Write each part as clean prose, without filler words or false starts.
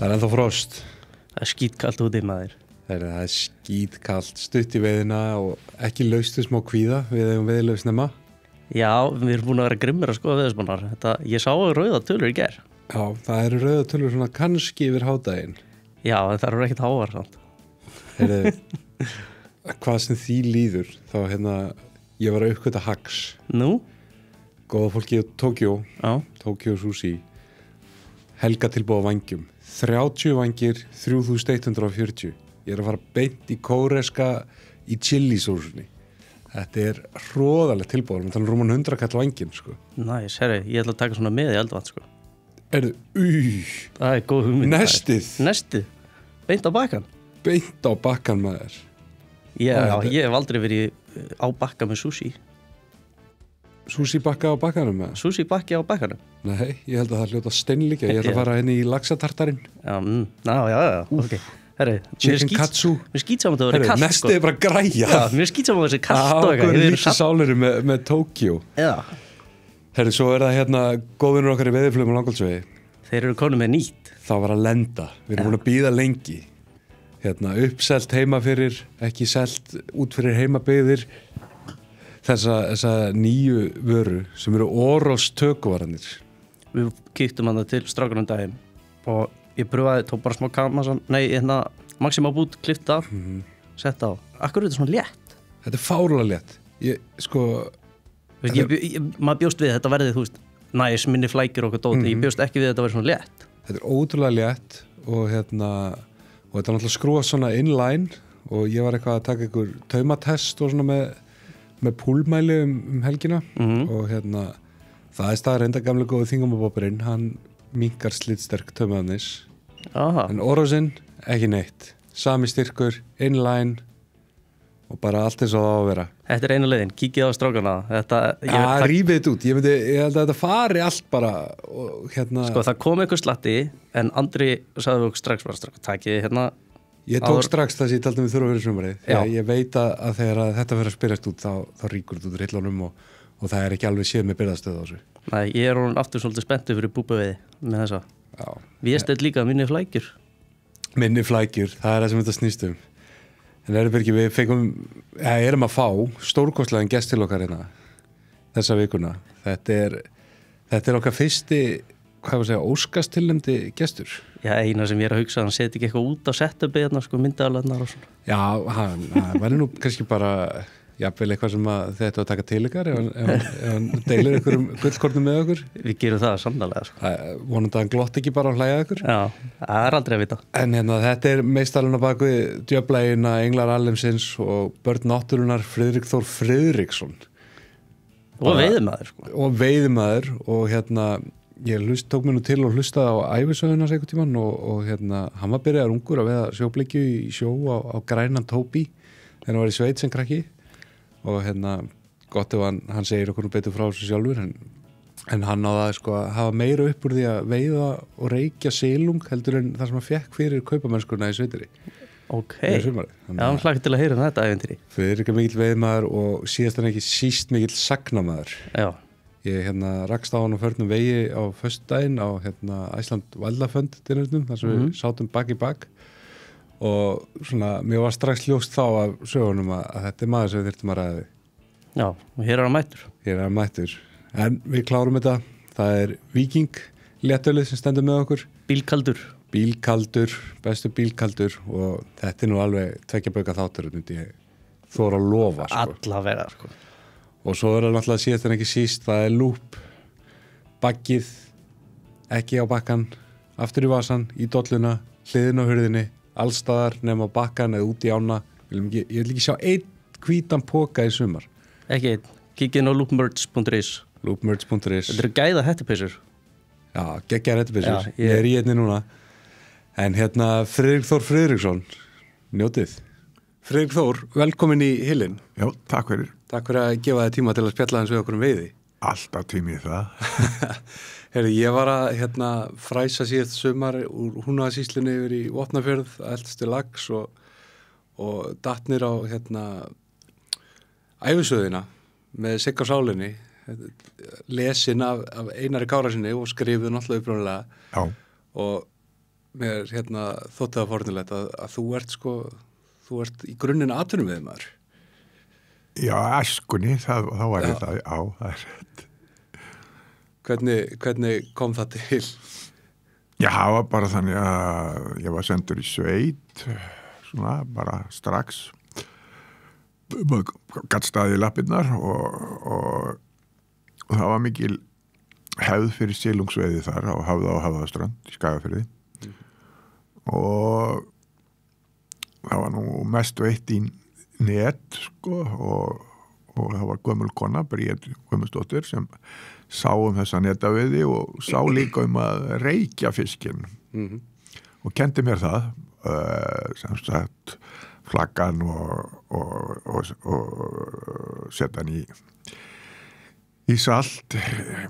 Það ennþá frost. Það skítkalt úti maður. Það skítkalt, stutt í veiðina og ekki laustu smá kvíða við eigum veiðilaug snemma. Já, við erum búin að vera grimmir að skoða veðurspánar. Ég sá rauða tölur í gær. Já, það eru rauða tölur svona kannski yfir hádaginn. Já, en það eru ekkert hávar samt. Hvað sem því líður, þá ég var að uppgöta Hax. Nú? Góða fólki í Tókjó, Já. Tókjó Sushi. Helga tilbúið á vangjum. 30 vangir, 3140. Ég er að fara beint í kóreska í chilisósunni. Þetta hróðalegt tilbúið, þannig rúman 100 kall vangin, sko. Næs, herri, ég ætla að taka svona með í eldvatn, sko. Það góð hugmynd. Nestið, beint á bakkan. Beint á bakkan, maður. Já, ég hef aldrei verið á bakka með sushi. Sushi bakka á bakkanum, maður? Sushi bakki á bakkanum. Nei, ég held að það hljóta steinlíka. Ég ætla að fara henni í laxatartarinn. Já, ok. Herri, chicken katsu. Mér skýt saman að það verið kallt, sko. Nestið bara græja. Já, mér skýt saman að það verið kallt og eitthvað. Ákveður líka sálir með Tókjó. Já. Herri, svo það góðvinur okkar í Veiðiflugum á Langholtsvegi. Þeir eru konum með nýtt. Það var að lenda. Við erum búin að bíða lengi. Uppselt heima fyrir, ekki selt út fyrir heimabyggðir. Þessa nýju vöru sem eru Oros tökuvaranir. Við kíktum hann til strákunum daginn og ég pröfaði, tók bara smá Maxima bút, klift af, sett á. Akkur er þetta svona létt? Þetta fárlega létt. Maður bjóst við þetta verðið, þú veist, næs, minni flækir og okkur dóti. Ég bjóst ekki við þetta verið svona létt. Þetta ótrúlega létt og þetta náttúrulega skrúa svona inline og ég var eitthvað að taka einhver taumatest og svona með púlmæli helgina og það staðar enda gamla góðu þingamabópurinn, hann minkar slitsterk taumaðnis. En Orosinn, ekki neitt. Sami styrkur, inline og bara allt eins og það á að vera. Þetta eina leiðin, kíkið á strákana. Rífið þetta út. Ég held að þetta fari allt bara og Sko, það kom einhver slatti en Andri sagði okkur strax takið Ég tók strax það sem ég taldi við þurfa fyrir sumarið. Ég veit að þegar þetta fyrir að spyrjast út þá ríkur þetta út úr hillunum og það ekki alveg séð með byrðastöð á þessu. Nei, ég orðinn aftur svolítið spenntur fyrir búbaveiði með þessa. Já. Vésteinn líka minni flækjur. Minni flækjur, það það sem þetta snýst um. En Birgir, við erum að fá stórkostlegan gest til okkar þessa vikuna. Þetta okkar fyrsti, óskastilnefndi gestur. Já, eina sem ég að hugsa, hann seti ekki eitthvað út á setupið myndaðalarnar og svona. Já, hann væri nú kannski bara jafnvel eitthvað sem þetta að taka til ykkar ef hann deilir einhverjum gullkortum með okkur. Við gerum það sannarlega, sko. Vonandi að hann glott ekki bara að hlæja ykkur. Já, það aldrei að vita. En þetta meistarinn á baku djöflægina Englar Allemsins og börn náttúrunar Friðrik Þór Friðriksson. Og veiðimaður, sko. Og veiðimaður og ég tók mér nú til og hlustaði á ævisöguna einhvern tímann og hann var byrjaður ungur að veiða sjóbleikju í sjó á Grænan Tópi þegar hann var í sveit sem krakki og gott ef hann segir okkur nú betur frá þessu sjálfur en hann náði að hafa meira upp úr því að veiða og reykja silung heldur en það sem hann fekk fyrir kaupamennskuna í sveitiri. Ok, hann hlakka til að heyra þetta ævintýri. Friðrik mikill veiðmaður og síðast en ekki síst mikill sagnamaður. Já. Ég rakst á hann á förnum vegi á föstudaginn á Iceland Wildlife dinurnum þar sem við sátum bak í bak og mér var strax ljóst þá af sögunum að þetta maður sem við þyrftum að ræða við. Já, og hér hann mættur. Hér hann mættur. En við klárum þetta. Það Viking léttölið sem stendur með okkur. Bílkaldur, bestu bílkaldur og þetta nú alveg tveggja bauka þáttur ég þóra að lofa. Allavega, sko. Og svo það náttúrulega síðast en ekki síst, það lúp, baggið, ekki á bakkan, aftur í vasan, í dolluna, hliðin á hurðinni, allstaðar nema á bakkan eða út í ána. Ég vil ekki sjá einn hvítan póka í sumar. Ekki einn. Kíkinn á loopmerch.is. Loopmerch.is. Þetta eru gæða hettupissur. Já, geggjar hettupissur. Ég í einni núna. En Friðrik Þór Friðriksson, njótið. Friðrik Þór, velkomin í Hillin. Já, takk fyrir. Takk fyrir að gefa þið tíma til að spjalla eins við okkur veiði. Alltaf tími í það. Ég var að fræsa síðast sumar úr Húnavatnssýslunni yfir í Vopnafjörð, eldst til lax og datt niður á ævisöðina með Sigga á sálinni, lesin af Einari Kárasyni og skrifuð náttúrulega upprunalega. Já. Og mér þótti það fornilegt að þú ert í grunninn atvinnuveðmaður. Já, æskunni, þá var ég það, já, það er rétt. Hvernig kom það til? Já, það var bara þannig að ég var sendur í sveit, svona bara strax. Gat staðið í lappirnar og það var mikil hefð fyrir silungsveiði þar á Höfða og Höfðaströnd í Skagafirði. Og það var nú mest veitt í net, sko, og það var gömul kona, Bríet Guðmundsdóttir, sem sá þessa netaveiði og sá líka að reykja fiskinn og kendi mér það, sem sagt flaggan og setja hann í salt,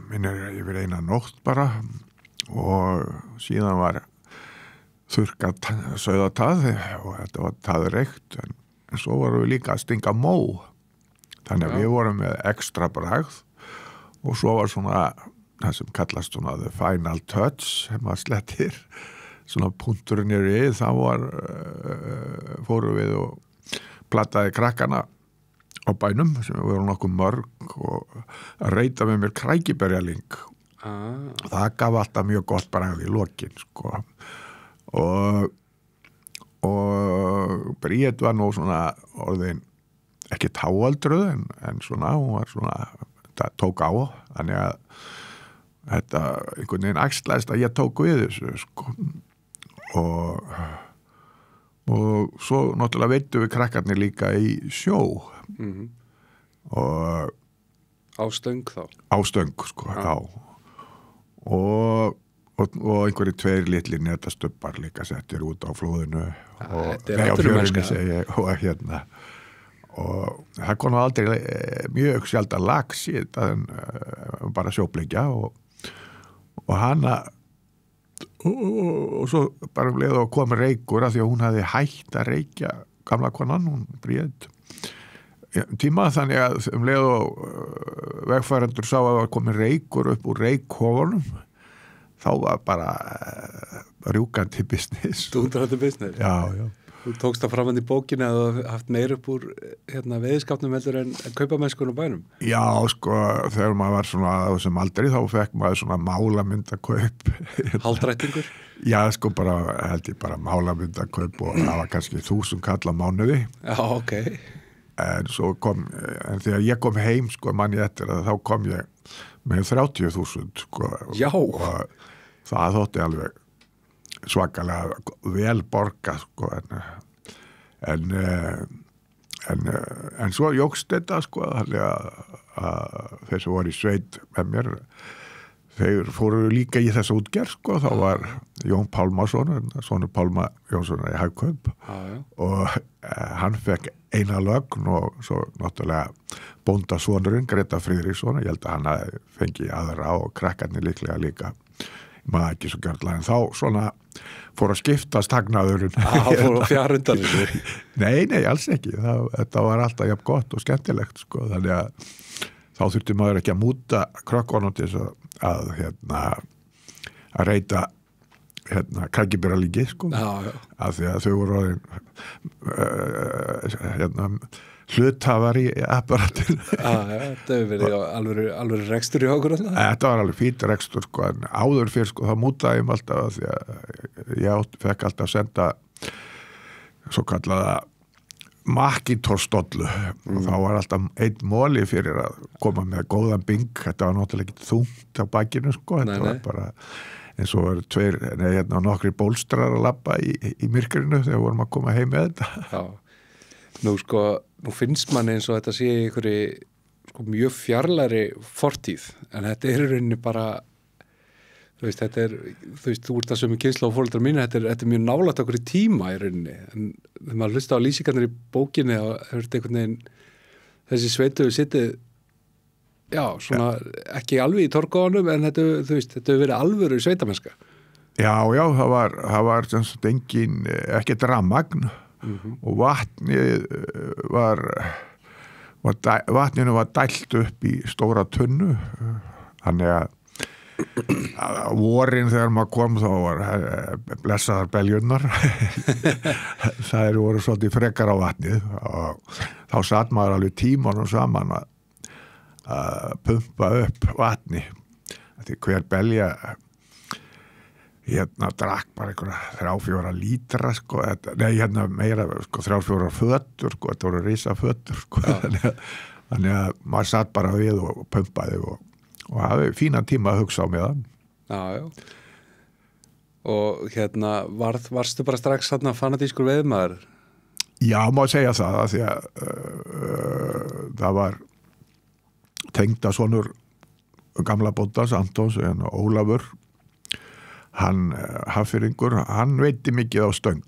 minnir yfir eina nótt bara, og síðan var þurrkað sauðatað og þetta var taðreikt, en svo vorum við líka að stinga mó, þannig að við vorum með ekstra bragð og svo var svona það sem kallast svona the final touch sem maður slettir svona punkturinn við, þá fórum við og plattaði krakkana á bænum sem við vorum nokkuð mörg og að reyta með mér krækiberjaling. Það gaf alltaf mjög gott bragð í lokin, sko. Og Bríet var nú svona orðin ekki táaldruð en svona, hún var svona, það tók á, þannig að þetta einhvern veginn axlaðist að ég tók við þessu, sko. Og svo náttúrulega veittum við krakkarnir líka í sjó og á stöng þá? Á stöng, sko, já. Og einhverju 2 litli netastubbar líka settir út á flóðinu og á fjörunni segi ég og það kom aldrei mjög sjaldan lax í þetta en bara sjóbleikja og hana og svo bara leið og kom reykur af því að hún hafði hætt að reykja gamla konan, hún Bríet tíma, þannig að leið og vegfærendur sá að það komi reykur upp úr reykkofunum, þá var bara rjúkandi business. Dúndrandi business? Já, já. Þú tókst það fram í bókinu að þú haft meir upp úr veiðiskapnum heldur en kaupamennskunum bænum? Já, sko, þegar maður var svona á þessum aldri þá fekk maður svona málamyndakaup. Haldrættingur? Já, sko, bara held ég bara málamyndakaup og það var kannski 1000 kall á mánuði. Já, ok. En þegar ég kom heim, sko, mann ég eftir að þá kom ég með 30.000, sko. Já! Og það þótti alveg svakalega vel borgað, sko, en svo jókst þetta, sko, þannig að þeir sem voru í sveit með mér, þeir fóru líka í þessa útgerð, sko, þá var Jón Pálmason, sonur Pálma Jónssonar í Hagkaup og hann fekk eina lögn og svo náttúrulega bóndasonurinn Greta Friðriksson, ég held að hann fengi aðra og krakkarnir líka maður ekki svo gjörðlega, en þá svona fór að skiptast hagnaðurinn. Fór að fjarundan þessu? Nei, alls ekki. Þetta var alltaf jafn gott og skemmtilegt, sko, þannig að þá þurfti maður ekki að múta krökkunum til þess að reyta krækiberjalingi, sko, af því að þau voru hluthafar í apparatinu. Þetta hefur verið alveg rekstur í okkur alltaf? Þetta var alveg fínt rekstur, sko, en áður fyrr, sko, þá mútaði ég alltaf því að ég fekk alltaf að senda svo kallaða Macintosh-dollu og þá var alltaf einn móli fyrir að koma með góðan bing, þetta var náttúrulega ekki þungt á bakinu, sko, þetta var bara en svo var nokkri bólstrar að labba í myrkrinu þegar vorum að koma heim með þetta. Já. Nú finnst manni eins og þetta sé sko, mjög fjarlæri fortíð, en þetta í rauninni bara, þú veist, þú ert það sem kynslóð og foreldrar mínu, þetta er mjög nálægt okkur í tíma í rauninni, en þegar maður hlusta á lýsingarnir í bókinni og hefur einhvern veginn þessi sveitu sittið, já, svona ekki alveg í torgóðanum, en þetta hefur verið alvöru sveitamennska. Já, það var sem sagt engin, ekkert rafmagn, og vatninu var dælt upp í stóra tunnu, þannig að vorin þegar maður kom þá var blessaðar beljurnar það voru svolítið frekar á vatnið og þá satt maður alveg tímanum saman að pumpa upp vatni því hver belja drakk bara einhverja 3-4 lítra sko, meira sko, 3-4 fötur sko, þetta voru risa fötur sko, þannig að maður satt bara við og pumpaði og hafi fína tíma að hugsa á meðan. Já. Og varstu bara strax þarna fanatískur veiðmaður? Já, má segja það að því að það var tengdasonur gamla bóndans Antons, Ólafur, hann Hafnfirðingur, hann veitti mikið á stöng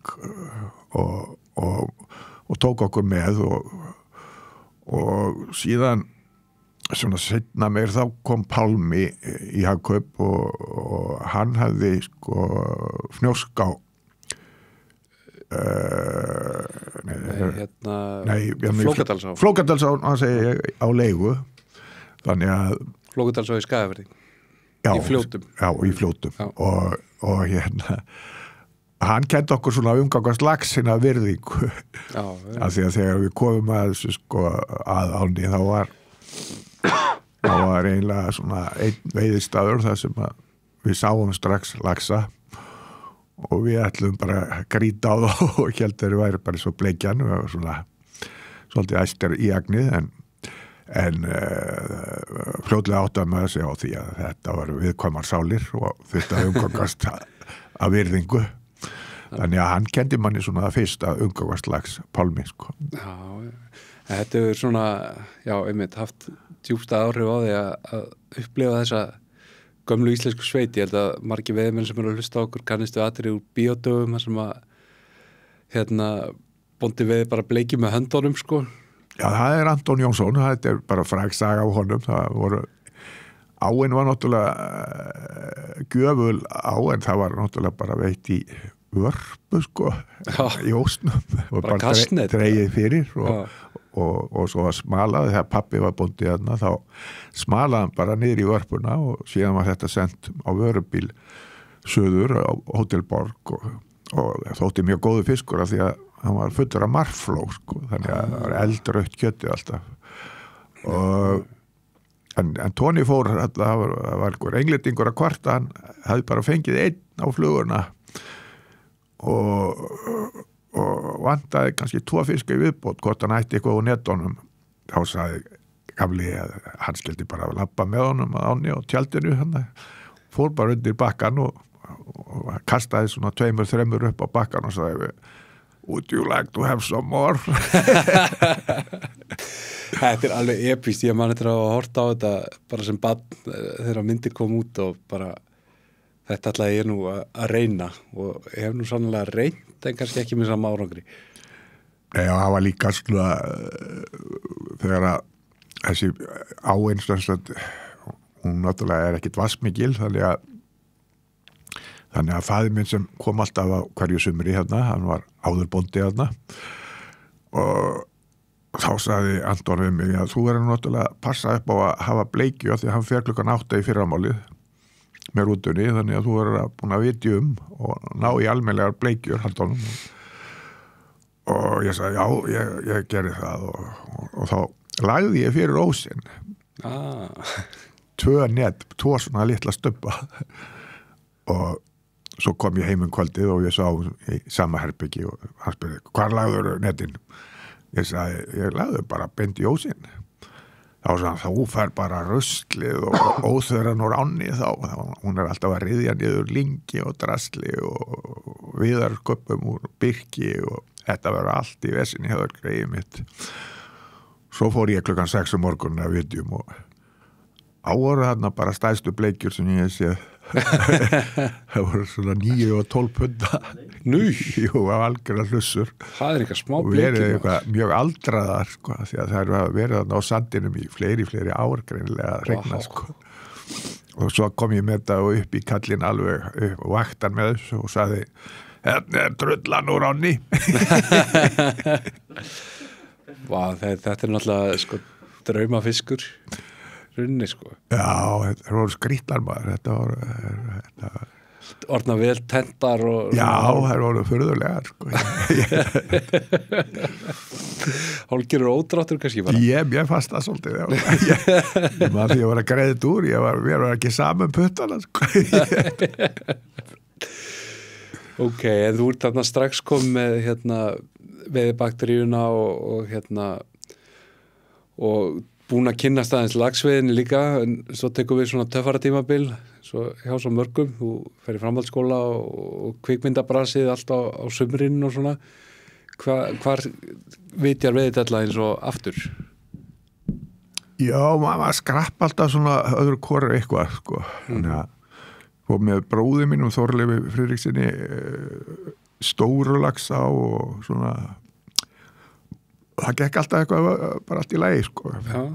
og tók okkur með og síðan svona seinna meir þá kom Pálmi í Hagkaup og hann hafði sko Fnjóská Flókadalsá hann segi ég á leigu þannig að Flókadalsá í Skagafirði í Fljótum í Fljótum og hann kendi okkur svona umgangast laxina virðingu af því að þegar við komum að þessu sko að áni þá var eiginlega svona einn veiðistaður þar sem við sáum strax laxa og við ætlum bara að grýta á þá og heldur væri bara svo bleikjan og svona svolítið æstir í agnið en fljótlega áttaði maður sig á því að þetta var viðkvæmar sálir og þetta umgangast að virðingu þannig að hann kendi manni svona fyrst að umgangast lax Pálmi sko. Þetta er svona, einmitt haft djúpsta áhrif á því að upplifa þessa gömlu íslensku sveit. Ég held að margir veiðmenn sem eru að hlusta á okkur kannistu atriði úr bíódögum þar sem að bóndi veiði bara bleiki með höndunum sko. Já, það er Anton Jónsson, þetta er bara fræg saga á honum. Áin var náttúrulega gjöful á en það var náttúrulega bara veitt í vörpu sko í ósnum og bara dreigið fyrir og svo var smalað þegar pappi var bóndi þarna þá smalaði hann bara niður í vörpuna og síðan var þetta sendt á vörubíl söður á Hótel Borg og þótti mjög góðu fiskur af því að hann var fullur af marfló sko, þannig að það var eldrautt kjötið alltaf en Tóni fór það var einhver englendingur að kvarta hann hafði bara fengið einn á flugurna og vantaði kannski 2 fiska í viðbót hvort hann ætti eitthvað á netunum þá sagði gamli að hann skildi bara að labba með honum að áni og tjaldinu hann fór bara undir bakkan og kastaði svona 2-3 upp á bakkan og sagði would you like to have some more Þetta er alveg epíst ég man eftir að horta á þetta bara sem barn þegar myndir kom út og bara þetta ætlaði ég nú að reyna og ég hef nú sannlega reynt en kannski ekki með sama árangri. Nei, og það var líka svona þegar að þessi áeinstöðstönd hún náttúrulega er ekkit vassmikil þannig að faðir minn sem kom alltaf á hverju sumri hérna, hann var áður bóndi hérna og þá sagði Anton við mig að þú verður náttúrulega að passa upp á að hafa bleikju af því að hann fer klukkan 8 í fyrramálið með rútunni, þannig að þú verður búin að viti og ná í almennilegar bleikjur handónum og ég sagði já, ég gerði það og þá lagði ég fyrir ósinn 2 net, 2 svona litla stubba og svo kom ég heim kvöldið og ég sá í sama herbyggi og hann spurði, hvar lagður netin? Ég sagði, ég lagði bara beint í ósinn þá sagði hann, þú fær bara ruslið og óþverjan úr ánni þá hún er alltaf að ryðja niður lingi og drasli og viðarsköpum úr byrki og þetta verður allt í vesinni hefur greið mitt svo fór ég klukkan 6 morgun að vitjum og ávoru þarna bara stæðstu bleikjur sem ég séð það voru svona 9 og 12 punda jú, af algjörða hlussur það er eitthvað smá bleikjur og verið eitthvað mjög aldraðar sko, því að það eru að verið þarna á sandinum í fleiri ár greinilega að regna sko. Og svo kom ég með þetta og upp í kallin alveg og vaktan með þessu og sagði hérna er drullan úr ánni Vá, þetta er náttúrulega sko draumafiskur runni sko. Já, þetta voru skrýtlar maður, þetta var Orðna vel tentar og... Já, það voru furðulegar sko. Hálfgerður ódráttur kannski bara. Ég fannst það svolítið, já. Ég var að greiða þetta úr, mér var ekki saman puttana sko. Ok, en þú ert þarna strax komið með hérna veiðibakteríuna og búin að kynnast aðeins lagsveiðinni líka, en svo tekum við svona töffara tímabil, svo hjá svo mörgum, þú fer í framhaldsskóla og kvikmyndabrasið allt á sumrin og svona. Hvar vitjar veiðidella eins og aftur? Já, maður skrapp alltaf svona öðru hvoru eitthvað, sko. Þannig að og með bróði mínum Þorleifi Friðriksinni stórulaxa og svona það gekk alltaf eitthvað bara allt í lagi sko.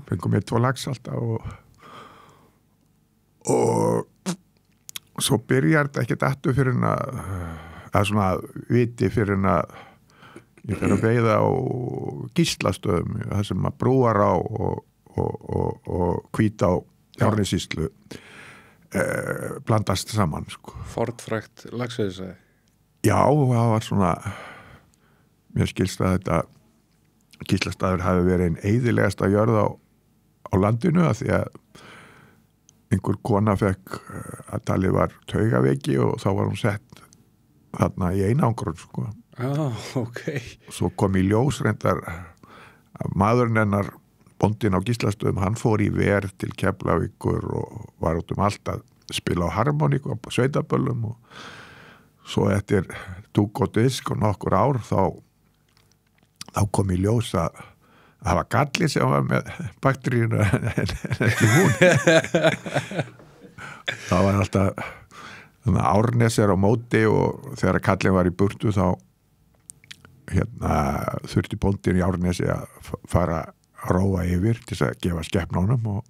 Fengum við 2 lax alltaf og svo byrjar þetta ekkert aftur fyrir að svona viti fyrir að ég fer að veiða á Gíslastöðum það sem að brúar á og Hvítá Árnessýslu blandast saman sko. Fornfrægt laxveiðisæði? Já, það var svona mér skilst að þetta Gíslastaður hafi verið einn eyðilegasta jörð á landinu að því að einhver kona fekk að talið var taugaveiki og þá var hún sett þarna í einangrun sko. Ok. Svo kom í ljós reyndar að maðurinn hennar bóndinn á Gíslastöðum, hann fór í verð til Keflavíkur og var út allt að spila á harmoníku á sveitaböllum og svo eftir dúk og disk og nokkur ár þá kom í ljós að það var galli sem var með bakteríuna en ekki hún. Það var alltaf Árnes á móti og þegar kallin var í burtu þá þurfti bóndinn í Árnesi að fara að róa yfir til að gefa skepnunum og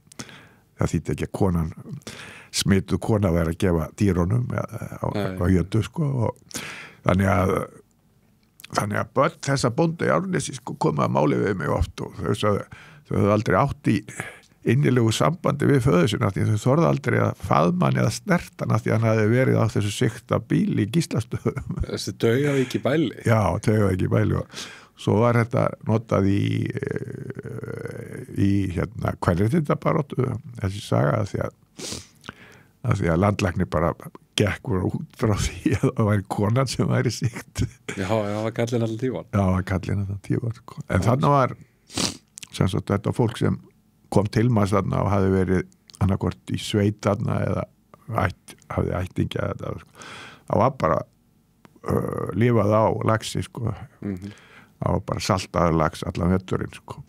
það þýtti ekki að konan smituð kona verið að gefa dýrunum á jötu sko og þannig að börn þessa bónda í Árnesi sko koma að máli við mig oft og þau höfðu aldrei átt í innilegu sambandi við föður sinna því þau þorðu aldrei að faðma hann eða snerta hann því hann hafi verið á þessu sykta bíl í Gíslastöðum. Þessi Taugavík í bæli? Já, Taugavík í bæli og svo var þetta notað í kvenréttindabaráttu þessi saga að því að landlæknir bara gekk út frá því að það væri konan sem væri sýkt. Já, það var kallinn allan tíman. Já, það var kallinn allan tíman. En þannig var sem sagt þetta fólk sem kom til maður þarna og hafi verið annarkvort í sveit þarna eða hafði ættingja þetta. Það var bara lifað á laxi sko. Það var bara saltaður lax allan vetturinn sko.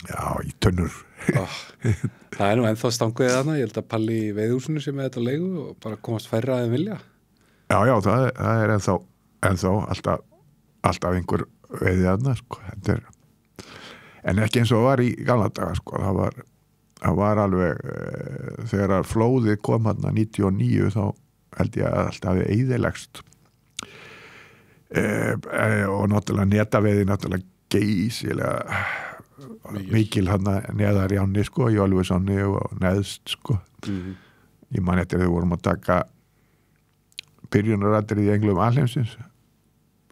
Já, í tönnur. Það nú ennþá stanguðið þarna, ég held að Palli í veiðhúsinu sem er þetta leigu og bara komast færra að vilja. Já, það er ennþá alltaf einhver veiðið þarna sko. En ekki eins og var í gamla daga sko. Það var alveg þegar flóðið kom þarna 99 þá held ég að alltaf hafi eyðilegst og náttúrulega netaveiði náttúrulega geysilega mikil hann neðar í ánni sko, í Ölfusanni og neðst sko. Ég man eftir þau vorum að taka byrjunarættir í Englum alheimsins.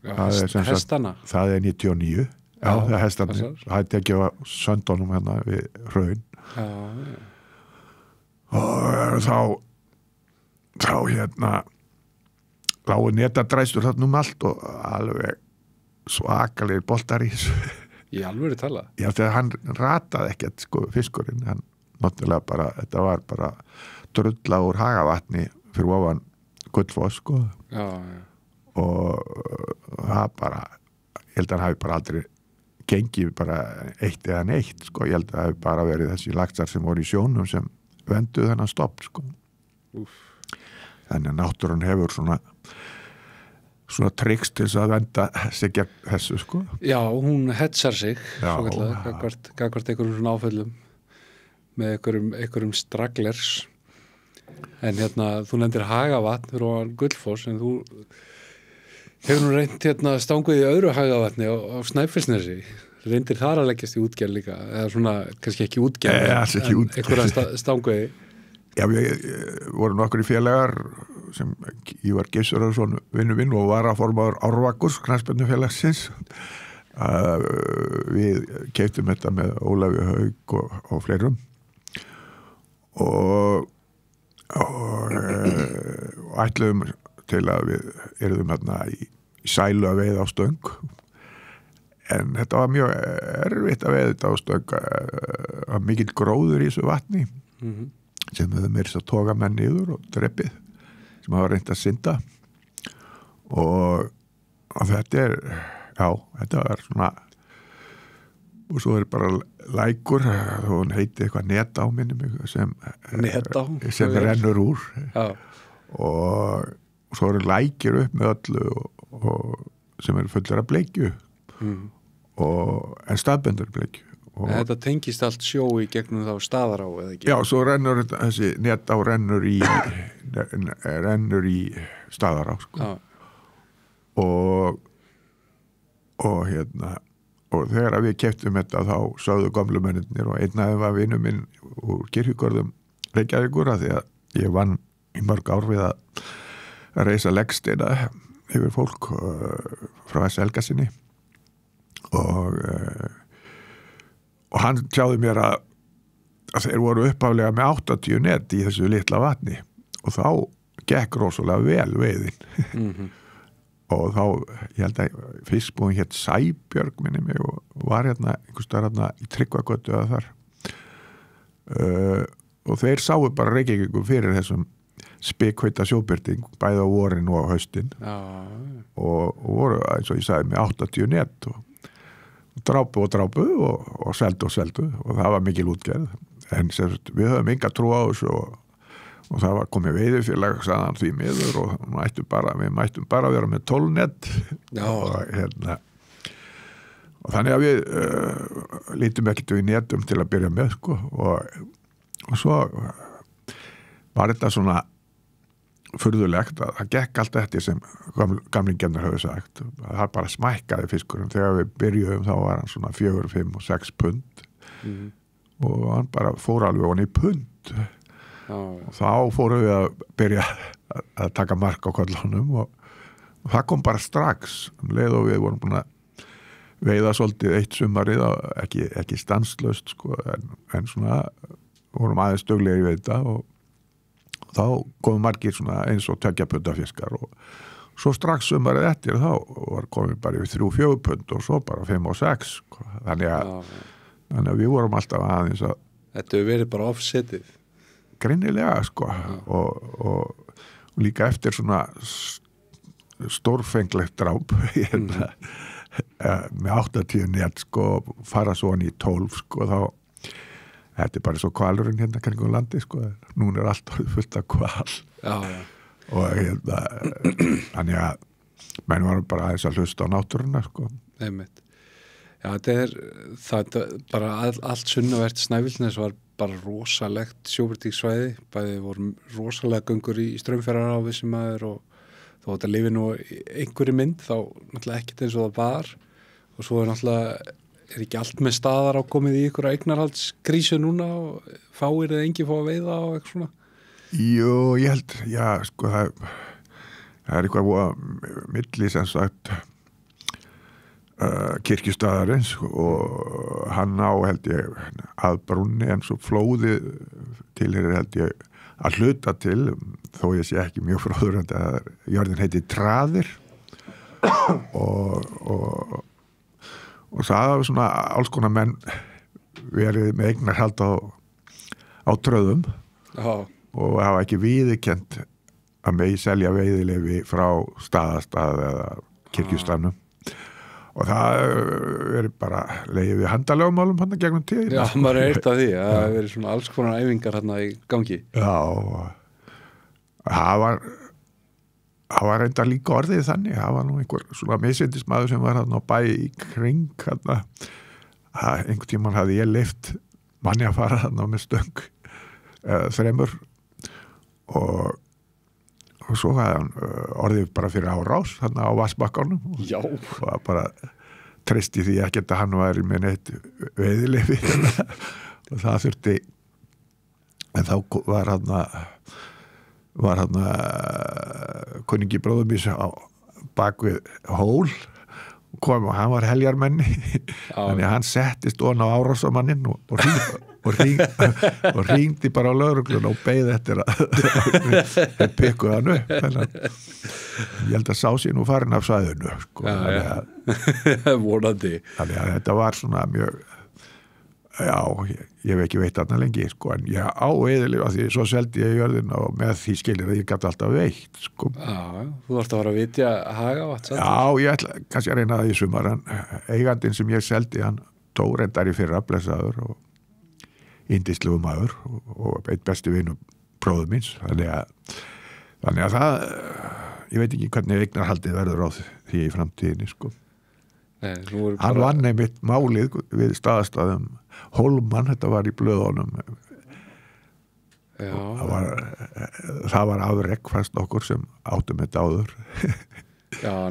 Hestana? Það er 99. Já, það er hestana. Það hætti ekki að söndunum hérna við Hraun. Og þá lágu netadræstur þarna allt og alveg svakalegir boltar í þessu. Í alvöru tala? Já, þegar hann rataði ekkert sko fiskurinn, hann náttúrulega bara, þetta var bara drulla úr Hagavatni fyrir ofan Gullfoss sko. Já. Og það bara, ég held að hann hafi bara aldrei gengið bara eitt eða neitt sko, ég held að það hafi bara verið þessi laxar sem voru í sjónum sem venduð þennan stopp sko. Þannig að náttúran hefur svona tricks til þess að venda sig gegn þessu sko. Já, hún hetsar sig gagvart einhverjum svona áföllum með einhverjum stragglers en þú nefndir Hagavatn fyrir ofan Gullfoss en þú hefur nú reynt stanguð í öðru Hagavatni á Snæfellsnesi reyndir þar að leggjast í útgerð líka eða svona, kannski ekki útgerð en einhverja stangveiði. Já, við vorum nokkur í félagar sem Ívar Gissurason vinnu minn og var að formaður Árvakurs knattspyrnufélagsins. Við keyptum þetta með Ólafi Hauk og fleirum og ætluðum til að við erum hérna í sælu að veiða á stöng en þetta var mjög erfitt að veiða þetta á stöng að mikill gróður í þessu vatni sem hefur meira að toga menn niður og dreppið sem hafa reynt að synda og þetta þetta er svona og svo bara lækur og hún heiti eitthvað Netá minnum sem rennur úr og svo eru lækir upp með öllu og sem eru fullir af bleikju en staðbendur bleikju Þetta tengist allt sjó í gegnum þá Staðará eða ekki? Já, svo rennur þessi Netá rennur í Staðará sko. og hérna og þegar við keyptum þetta þá sögðu gömlu mennirnir og einn af þeim var vinur minn úr kirkjugörðum Reykjavíkur að því að ég vann í mörg ár við að reisa leggsteina yfir fólk frá þessi Helgasinni og hann tjáði mér að þeir voru upphaflega með 80 net í þessu litla vatni og þá gekk rosalega vel veiðin og þá, ég held að fiskbúin hétt Sæbjörg minni mig og var hérna einhvers staðar hérna í Tryggvagötu eða þar og þeir sáu bara Reykjavíkur fyrir þessum spekveita sjóbirting bæði á vorin og á haustin og voru eins og ég sagði með 80 net og drápu og seldu og það var mikil útgerð en við höfum enga trú á þessu og það var komið veiðifélag sagðan því miður og við mættum bara vera með 12 net og þannig að við lítum ekkert við netum til að byrja með sko og svo var þetta svona furðulegt að það gekk allt eftir sem gamlingendur höfðu sagt það bara smækkaði fiskurinn þegar við byrjuðum þá var hann svona 4, 5 og 6 pund og hann bara fór alveg honni í pund og þá fórum við að byrja að taka mark á kollunum og það kom bara strax leið og við vorum búin að veiða svolítið eitt sumarið ekki stanslaust sko, en svona vorum aðeins duglegir í veita og þá komum margir svona eins og 2 punda fiskar og svo strax sumarið eftir þá var komið bara yfir 3-4 pund og svo bara 5 og 6 sko. þannig að við vorum alltaf aðeins að Þetta hefur verið bara offsetið greinilega sko og líka eftir svona stórfenglegt dráp með 80 net sko fara svona í 12 sko þá þetta er bara svo kvalurinn hérna kringum landi sko núna er allt fullt af kval og hérna þannig að menn varum bara aðeins að hlusta á náttúruna sko Einmitt. Já, þetta bara allt sunnavert Snæfellsnes var bara rosalegt sjóbirtingssvæði, bæði vorum rosalega göngur í Straumfjarðaráfi sem maður og þó þetta lifi nú einhverju mynd þá náttúrulega ekkert eins og það var og svo er náttúrulega ekki allt með Staðará komið í ykkur eignarhaldskrísu núna og fáir eða engi fá að veiða og eitthvað svona? Jú, ég held, já, sko það er eitthvað milli sem sagt kirkjustaðarins og hann á held ég að brúnni en svo flóði tilheyrir held ég að hluta til þó ég sé ekki mjög fróður en það jörðin heiti Traðir og það var svona alls konar menn verið með eignarhald á tröðum og hafa ekki viðurkennt að megi selja veiðileyfi frá staðastað eða kirkjustafnum og það verið bara leiðið við handalögumálum hann gegnum tíð. Já, maður er eitt af því að það verið svona alls konar æfingar hann í gangi. Já, það var reyndar líka orðið þannig, það var nú einhver svona misindismadur sem var hann á bæ í kring hann einhvern tímann hafði ég leyft manni að fara hann á með stöng þremur og svo hafði hann orðið bara fyrir árás hann á Vassbakkanum og bara treysti því ekkert að hann væri með neitt veiðileyfi og það þurfti en þá var hann kunningi bróðum í sig á bakvið hól kom og hann var heljarmenni þannig að hann settist ofan á árásamannin og hringdi bara á lögregluna og beið eftir að pikkuð hann upp ég held að sá sér nú farin af svæðinu sko, vonandi þannig að þetta var svona mjög ég hef ekki veit þarna lengi sko, en ég á eðilega því svo seldi ég jörðin og með því skilir að ég gæti alltaf veitt sko. Þú þarft að fara að vitja Hagavatn ég ætla kannski að reyna það í sumar en eigandinn sem ég seldi hann dó reyndar í fyrra blessaður og yndislegu maður og eitt besti vinur bróður míns þannig að það ég veit ekki hvernig eignarhaldið verður á því í framtíðinni sko. Hann vann einmitt málið við staðastæðum Hólmann, þetta var í blöðunum það var afrek fannst okkur sem áttum þetta áður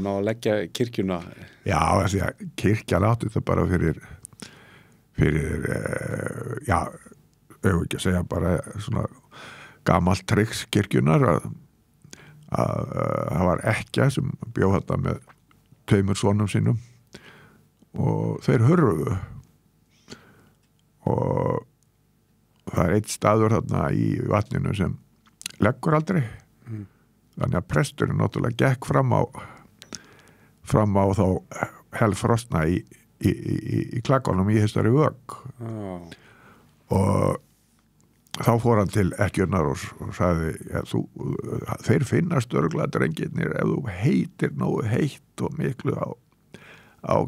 ná að leggja kirkjuna því að kirkjan átti þetta bara fyrir ef ekki að segja bara svona gamalt tricks kirkjunar að það var ekkja sem bjó þetta með 2 sonum sínum og þeir hurfu og það er eitt staður þarna í vatninu sem leggur aldrei þannig að presturinn náttúrulega gekk fram á þá helfrostna í klakkanum í þessari vögg og þá fór hann til ekkjurnar og sagði þeir finnast örugglega drengirnir ef þú heitir nógu heitt og miklu á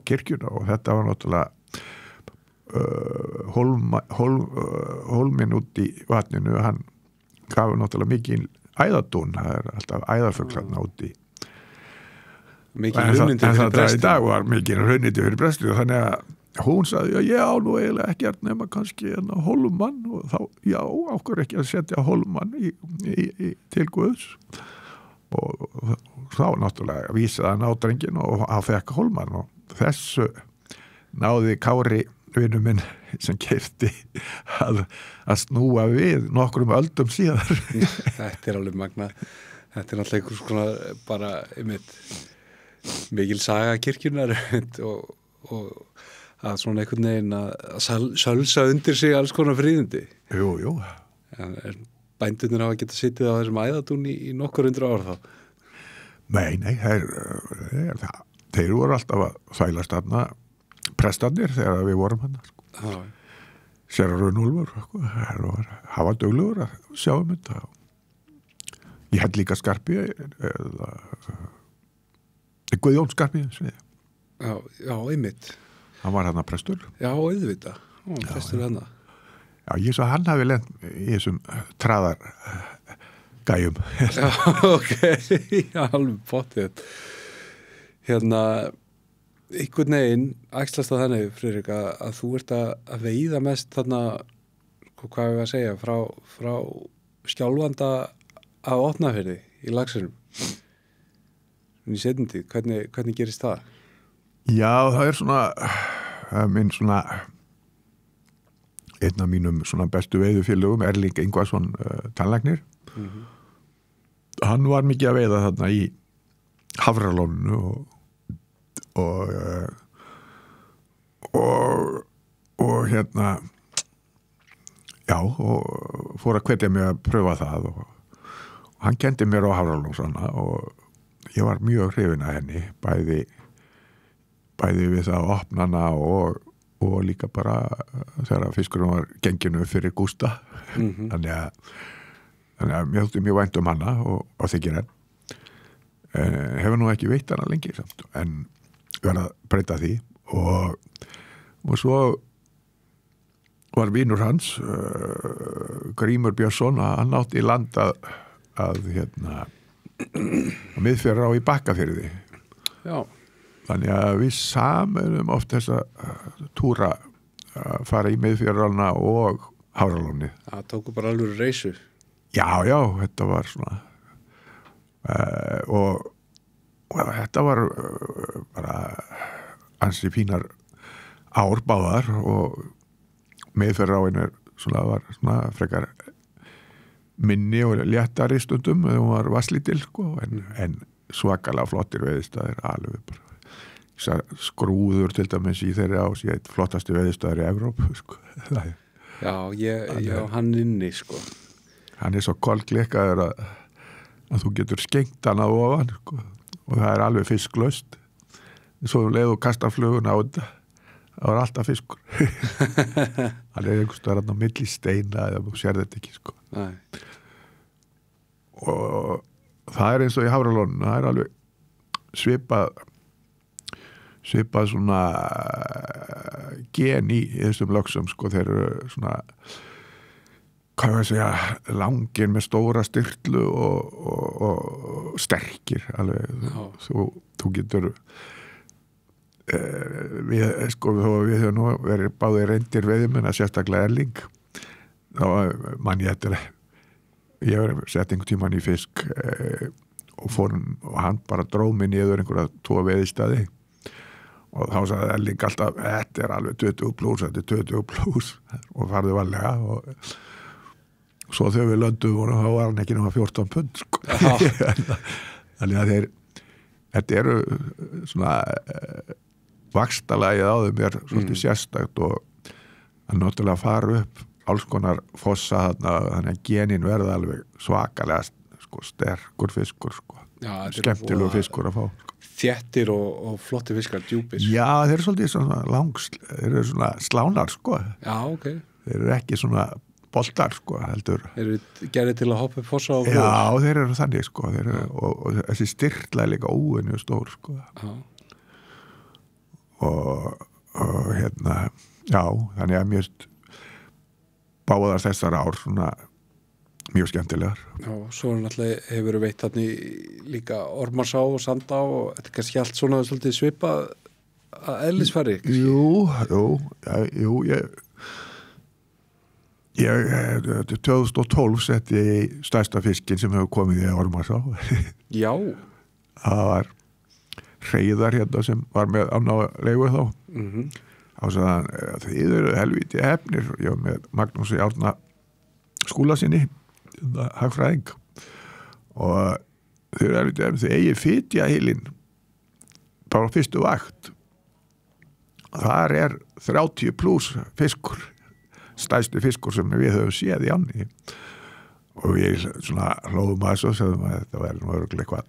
kirkjuna og þetta var náttúrulega hólminn út í vatninu hann gaf náttúrulega mikið æðadún, það er alltaf æðarfuglarna út í mikið hrunnindi fyrir presti í dag var mikið hrunnindi fyrir presti og þannig að hún sagði ég á nú eiginlega ekkert nema kannski hólmann og þá okkur ekki að setja hólmann í til Guðs og þá náttúrulega vísaði hann á drengin og hann fekk hólmann og þessu náði Kári vinur minn sem keypti að snúa við nokkrum öldum síðar Þetta alveg magna þetta náttúrulega einhvers konar bara mikil saga kirkjunar og að svona einhvern veginn að sölsa undir sig alls konar fríðindi Jú en bændurnir hafa getað sittið á þessum æðadún í nokkur 100 ár þá Nei, þeir voru alltaf að þvælast þarna prestarnir þegar við vorum hann sko. Séra Runúlfur hann var duglegur að sjá þetta ég held líka Skarpi Guðjón Skarpi Já, einmitt hann var hann að prestur Já, auðvitað, prestur hann ég svo hann hafi lent í þessum traðar gæjum Já, ok, alveg pottið einhvern veginn æxlast það þannig, Friðrik, að þú ert að veiða mest þarna, hvað er við að segja, frá Skjálfanda að Opnafirði í Laxinum í seinni tíð, hvernig gerist það? Já, það er svona minn svona einn af mínum svona bestu veiðufélögum Erling Ingvarsson tannlæknir hann var mikið að veiða þarna í Hafralóninu og fór að hvetja mig að pröfa það og hann kendi mér á Hafralónsana og ég var mjög hrifin að henni bæði við það að opna hana og líka bara þegar fiskurinn var genginu fyrir Gústa þannig að mér þótti mjög vænt hana og þykir henn hefur nú ekki veitt hana lengi samt en verið að breyta því og svo var vinur hans Grímur Björnsson hann átti í land að miðfjara á í Bakkafirði þannig að við samanum oft þessa túra að fara í miðfjarana og Hafralónið Það tóku bara alveg reysu Já, þetta var svona og þetta var bara ansi fínar ár báðar og meðferðaráin var svona frekar minni og léttari stundum þegar hún var vasslítil sko, en svakalega flottir veiðistæðir alveg bara skrúður til dæmis í þeirri ás ég heit flottasti veiðistæðir í Evrópu sko. Já, ég hann inni sko. Hann svo kolklikkaður að þú getur skengt hann á ofan sko, og það alveg fisklaust svo leið og kasta fluguna á þetta það var alltaf fiskur hann einhvers staðar á milli steina eða þú sér þetta ekki sko. Nei. Og það eins og í Hafralóninu það alveg svipað svona gen í þessum lögsum sko, þeir eru svona hvað var að segja langir með stóra styrlu og sterkir alveg þú getur við höfum nú verið báðir reyndir veiðmenn að sérstaklega Erling þá mann ég eftir ég hef sett einhvern tímann í fisk og hann bara dróð mig niður einhverja 2 veiðistæði og þá sagði Erling alltaf þetta alveg 20 plus, þetta 20 plus og farðu varlega og svo þegar við löndum og þá var hann ekki náttúrulega 14 pund sko. Þannig að þetta eru svona vaxtalagið á þeim svolítið sérstakt og að náttúrulega fara upp alls konar fossa þannig að genin verða alveg svakalega sko, sterkur fiskur sko. Skemmtilegur fiskur að fá sko. Þéttir og flotti fiskar djúpir. Já, þeir eru svolítið svona þeir eru svona slánar sko. Já, ok. Þeir eru ekki svona boltar sko, heldur. Þeir eru gerðir til að hoppa upp fossa og flóð. Já, þeir eru þannig sko, og þessi styrla líka óvenju stór sko. Já. Og hérna, já, þannig að mér báðar þessar ár svona mjög skemmtilegar. Já, svo náttúrulega hefur verið veitt þarna líka Ormarsá og Sandá og þetta er kannski allt svona svolítið svipað að eðlisfæri. Jú, ég 2012 setti ég stærsta fiskin sem hefur komið í Ormarsá. Já. Það var hreiðar hérna sem var með annarlegu þá. Þá sagði hann, þið eru helvíti hefnir, ég var með Magnúsi Árna Skúlasinni, hagfræðing og þau eru helvíti hefnir, þau eigi fitjahylinn bara á fyrstu vakt. Þar 30 plus fiskur, stærsti fiskur sem við höfum séð í ánni og við svona hlóðum að þessu og sagðum að þetta væri nú örugglega eitthvað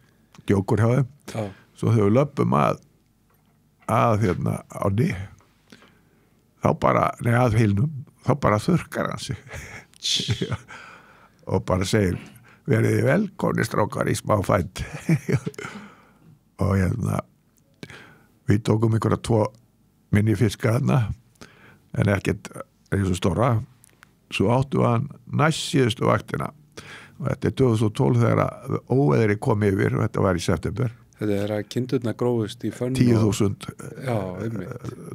djókur hjá þeim. Já. Svo þau löpum að hérna ánni þá bara, að hylnum þá bara þurrkar hann sig og bara segir verið þið velkomni strákar í smá fænd og hérna við tókum einhverja 2 minni fiska þarna en ekkert eins og stóra svo áttu hann næst síðustu vaktina og þetta er 2012 þegar óveðri kom yfir og þetta var í september. Þetta er að kindurna grófust í fönn 10.000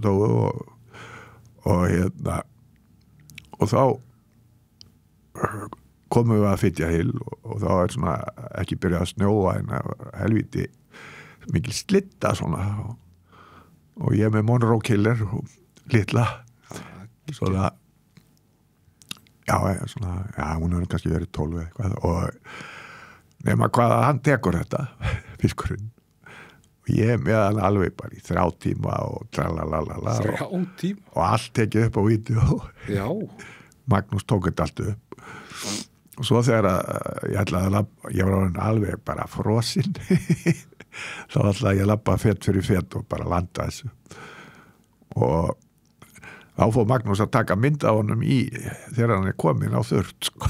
dóu og hérna og þá komum við að Fitjahyl og þá svona ekki byrjað að snjóa en helvíti mikil slitta svona og ég með Monroe Killer og litla svona hún hefur kannski verið 12 eitthvað og nema hvaða hann tekur þetta fiskurinn og ég með hann alveg bara í 3 tíma og tralalala 3 tíma og allt tekið upp á vídeo. Já. Magnús tók þetta allt upp og svo þegar ég ætlaði að labba ég var alveg bara frosinn þá ætlaði ég að labba fett fyrir fett og bara landa þessu og þá fór Magnús að taka mynd af honum þegar hann er komin á þurrt sko.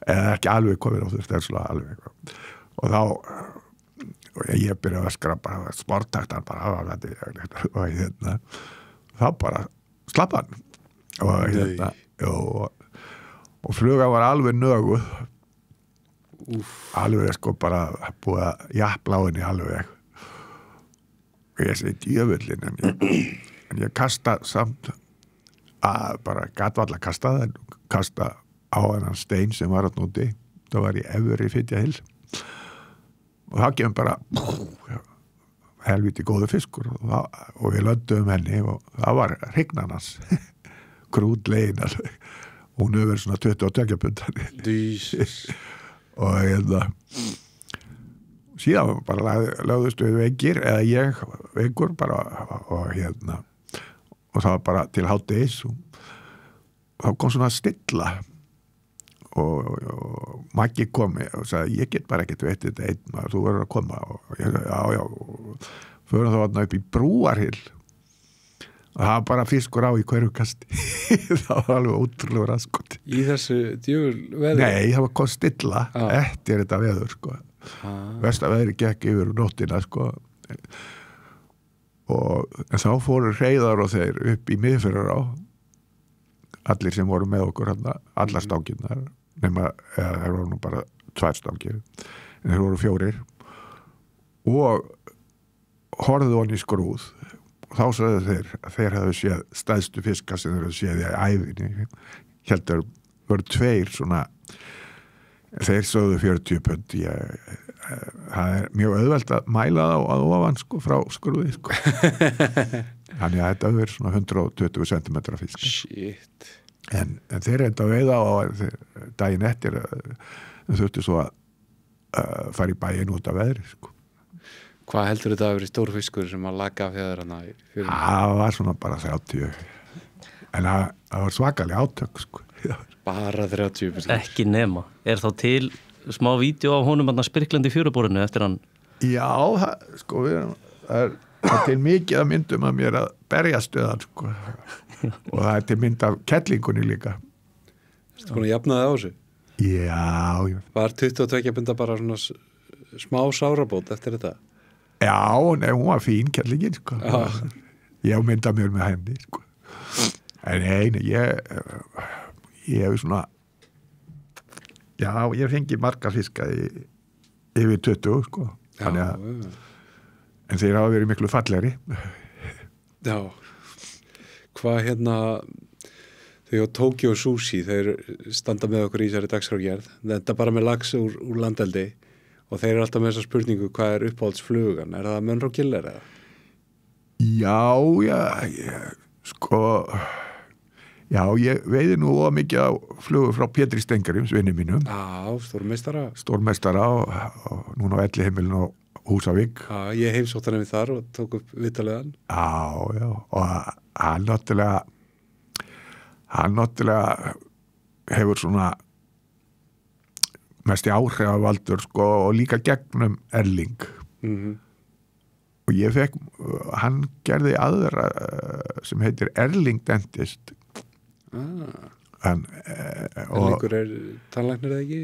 eða ekki alveg komin á þurrt alveg og þá og ég byrjaði að öskra bara sporttaktan bara og hérna þá bara slapp hann og hérna og fluga var alveg nöguð alveg sko bara búið að japla á henni alveg og ég segi djöfullin en ég kasta samt að bara gat varla kasta á hennan stein sem var að núti það var í Efri Fitjahyl og það kemur bara helviti góðu fiskur og við löndum henni og það var hrygnarnas krút legin alveg. Hún hefur verið svona 22 pundar og síðan bara lögðust við vengir eða ég vengur bara og og það var bara til hádegis og þá kom svona stilla og Maggi kom og sagði ég get bara ekkert veit þetta einn maður, þú verður að koma og ég sagði já förum þá þarna upp í Brúarhyl og það var bara fiskur á í hverju kasti það var alveg ótrúlega raskot í þessu djöful veður? Nei, það var kom stilla eftir þetta veður sko versta veðri gekk yfir nóttina sko en þá fóru Hreiðar og þeir upp í Miðfjarðará allir sem voru með okkur allar stanginnar nema þeir voru nú bara 2 stangir en þeir voru 4 og horfðu honni í skrúð og þá sagði þeir hefðu séð stæðstu fiska sem þeir hefðu séð í ævinni heldur voru 2 svona þeir sögðu 40 pund það mjög auðvelt að mæla það að ofan sko frá skrúði sko þannig að þetta verður svona 120 cm fisk Shit. en þeir enda að veiða og daginn eftir þurfti svo að fara í bæinn út af veðri sko. Hvað heldur þetta að vera stórfiskur sem að laga fjæður hana? Það var svona bara 30 en það var svakalega átök sko. Bara 30%? Ekki nema. Er þá til smá vídeo af honum spirklandi í fjöruborinu eftir hann? Já, sko það er til mikið að myndum að mér að berjast við hann sko. Og það er til mynd af kettlingunni líka. Ertu búin að jafna það á þessu? Já. Var 22 punda bara svona smá sárabót eftir þetta? Já, nei, hún var fín kettlingin sko. Ég mynda mér með henni sko. En nei, ég hef svona já, ég fengi marga fiska yfir 20 sko. Þannig að en þeir hafa verið miklu fallegri. Já. Hvað þau á Tokyo Sushi, þeir standa með okkur í þessari dagskrárgerð. Þetta bara með lax úr landeldi og þeir eru alltaf með þessa spurningu hvað er uppáhaldsflugan? Er það Monroe Killer eða? Já, sko já, ég veiði nú mikið á flugu frá Pétri Stengarims, vinni mínum. Já, stórmeistara. Stórmeistara og núna á Elliheimilinu á Húsavík. Já, ég heimsótt hann við þar og tók upp viðtalegan. Já, og hann náttúrulega hefur svona mest í áhrifavaldur sko og líka gegnum Erling. Og ég fekk, hann gerði aðra sem heitir Erling Dentist. Erlingur er tannlæknir eða ekki?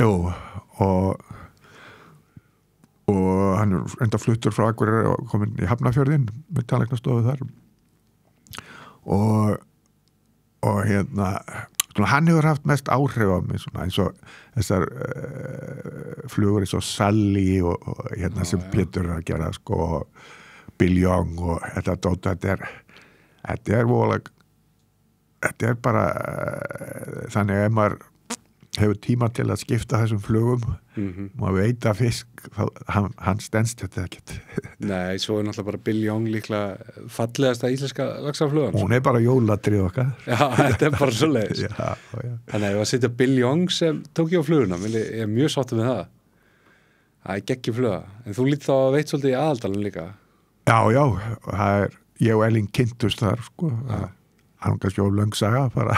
Jú, og hann er enda fluttur frá Akureyri og komin í Hafnarfjörðinn með tannlæknastofu þar og svona, hann hefur haft mest áhrif á mig svona, eins og þessar flugur eins og Sally og sem Pétur er að gera sko, Bill Young og þetta dóta, þetta er voðalega þetta er bara þannig að ef maður hefur tíma til að skipta þessum flugum maður veit að fisk hann stendst þetta ekkert. Nei, svo er náttúrulega bara Bill Young líklega fallegasta íslenska laxaflugan. Hún er bara jólatrið okkar. Já, þetta er bara svoleiðis. Já. Þannig að ef að setja Bill Young sem tók ég á fluguna, ég er mjög sáttur með það. Það er geggjum fluga. En þú lít þá að veit svolítið í aðaldalinn líka. Já, það er ég og Elling kynntust þar sko. Hann kannski á löngsaga bara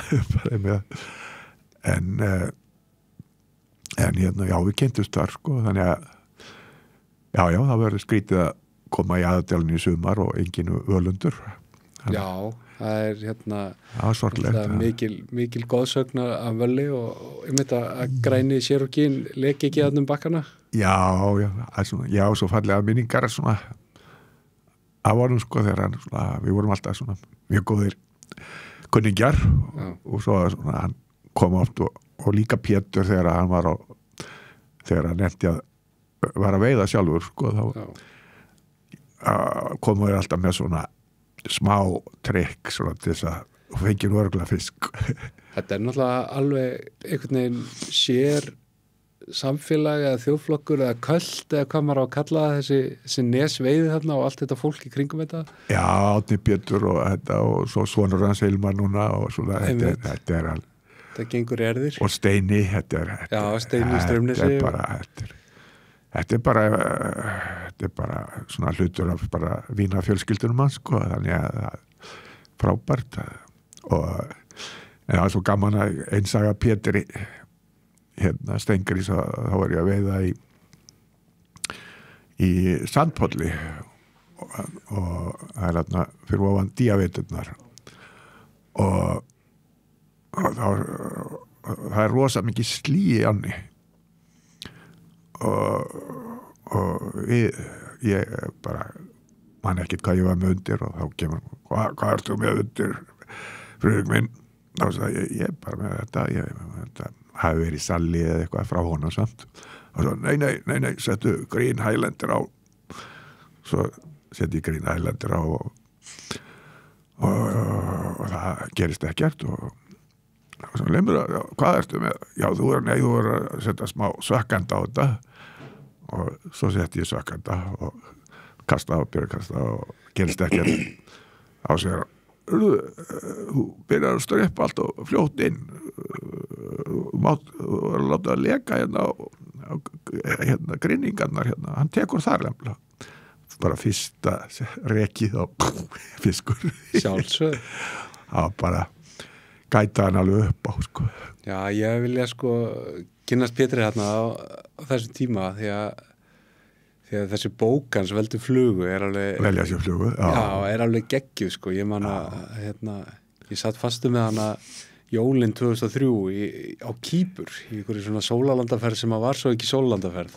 með en já, við kynntust þar sko, þannig að já, það verður skrítið að koma í aðaldalinn í sumar og engin völundur. Já, það er það er sorglegt. Mikil góðsögn af völli og að græni sér og kyn leki ekki aðnum bakkana. Já, svo fallega minningar svona að vorum sko þegar við vorum alltaf svona mjög góðir kunningjar og svo svona hann kom oft og líka Pétur þegar hann var þegar hann nefndi að var að veiða sjálfur sko þá komu þeir alltaf með svona smá trikk svona til þess að fengið örgla fisk. Þetta er náttúrulega alveg einhvern veginn sér samfélag eða þjóðflokkur eða köld eða hvað maður á að kalla þessi nesveiði þarna og allt þetta fólk í kringum þetta? Já, Árni Pétur og þetta og svo sonur hans Hilmar núna og svona, þetta er alveg. Það gengur í erðir. Og Steini, þetta er. Já, Steini í Straumnesi. Þetta er bara svona hlutur af bara vína fjölskyldunum hans, sko, þannig að það er frábært og það er svo gaman að einsaga Pétri hérna Stengrís þá var ég að veiða í Sandpolli og það er hérna fyrir ofan díaveiturnar og það er rosa mikið slí í ánni og ég bara man ekkert hvað ég var með undir og þá kemur hvað ertu með undir Friðrik minn þá sagði ég bara með þetta hafi verið salli eða eitthvað frá honum samt og svo nei, settu Green Highlander á svo setti ég Green Highlander á og það gerist ekkert og svo lemur að, hvað ertu með? Já, þú er að setja smá sökkanda á þetta og svo setti ég sökkanda og byrja að kasta og gerist ekkert á sér þú byrjar að streppa allt og fljótt inn og láta að leka hérna grinningarnar hérna, hann tekur þar lemla bara fyrsta rekið og fiskur sjálfsög það bara gæta hann alveg upp á sko. Já, ég vilja sko kynnast Pétri hérna á þessum tíma því að þessi bókans veldu flugu er alveg velja sér flugu, já, er alveg geggjuð sko, ég man að ég satt fastu með hana jólin 2003 á Kýpur í einhverju svona sólalandaferð sem var svo ekki sólalandaferð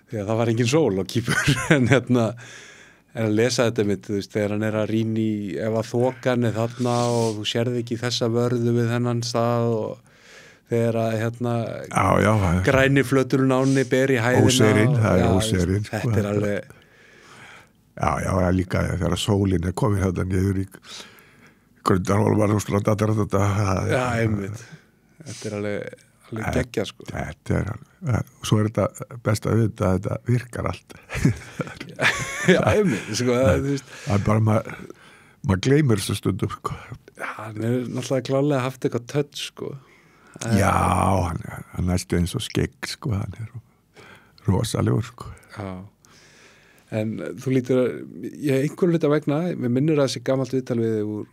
því að það var engin sól á Kýpur en að lesa þetta mitt, þú veist, þegar hann er að rýna í ef að þokan er þarna og þú sérði ekki þessa vörðu við þennan stað og þegar að græni flöturinn ánni ber í hæðina óserinn, það er óserinn þetta er alveg já, líka þegar sólin er komin hérna niður í Grundarhólmar og Strandadarþetta já, einmitt þetta er alveg geggja sko þetta er alveg, svo er þetta best að vita að þetta virkar allt já, einmitt sko, það er bara maður gleymir þessu stundum sko já, hann er náttúrulega klálega haft eitthvað touch sko já, hann næstu eins og skegg sko, hann er rosalegur sko já. En þú lítur ég einhverju hluta vegna, við minnur að þessi gamalt viðtal við úr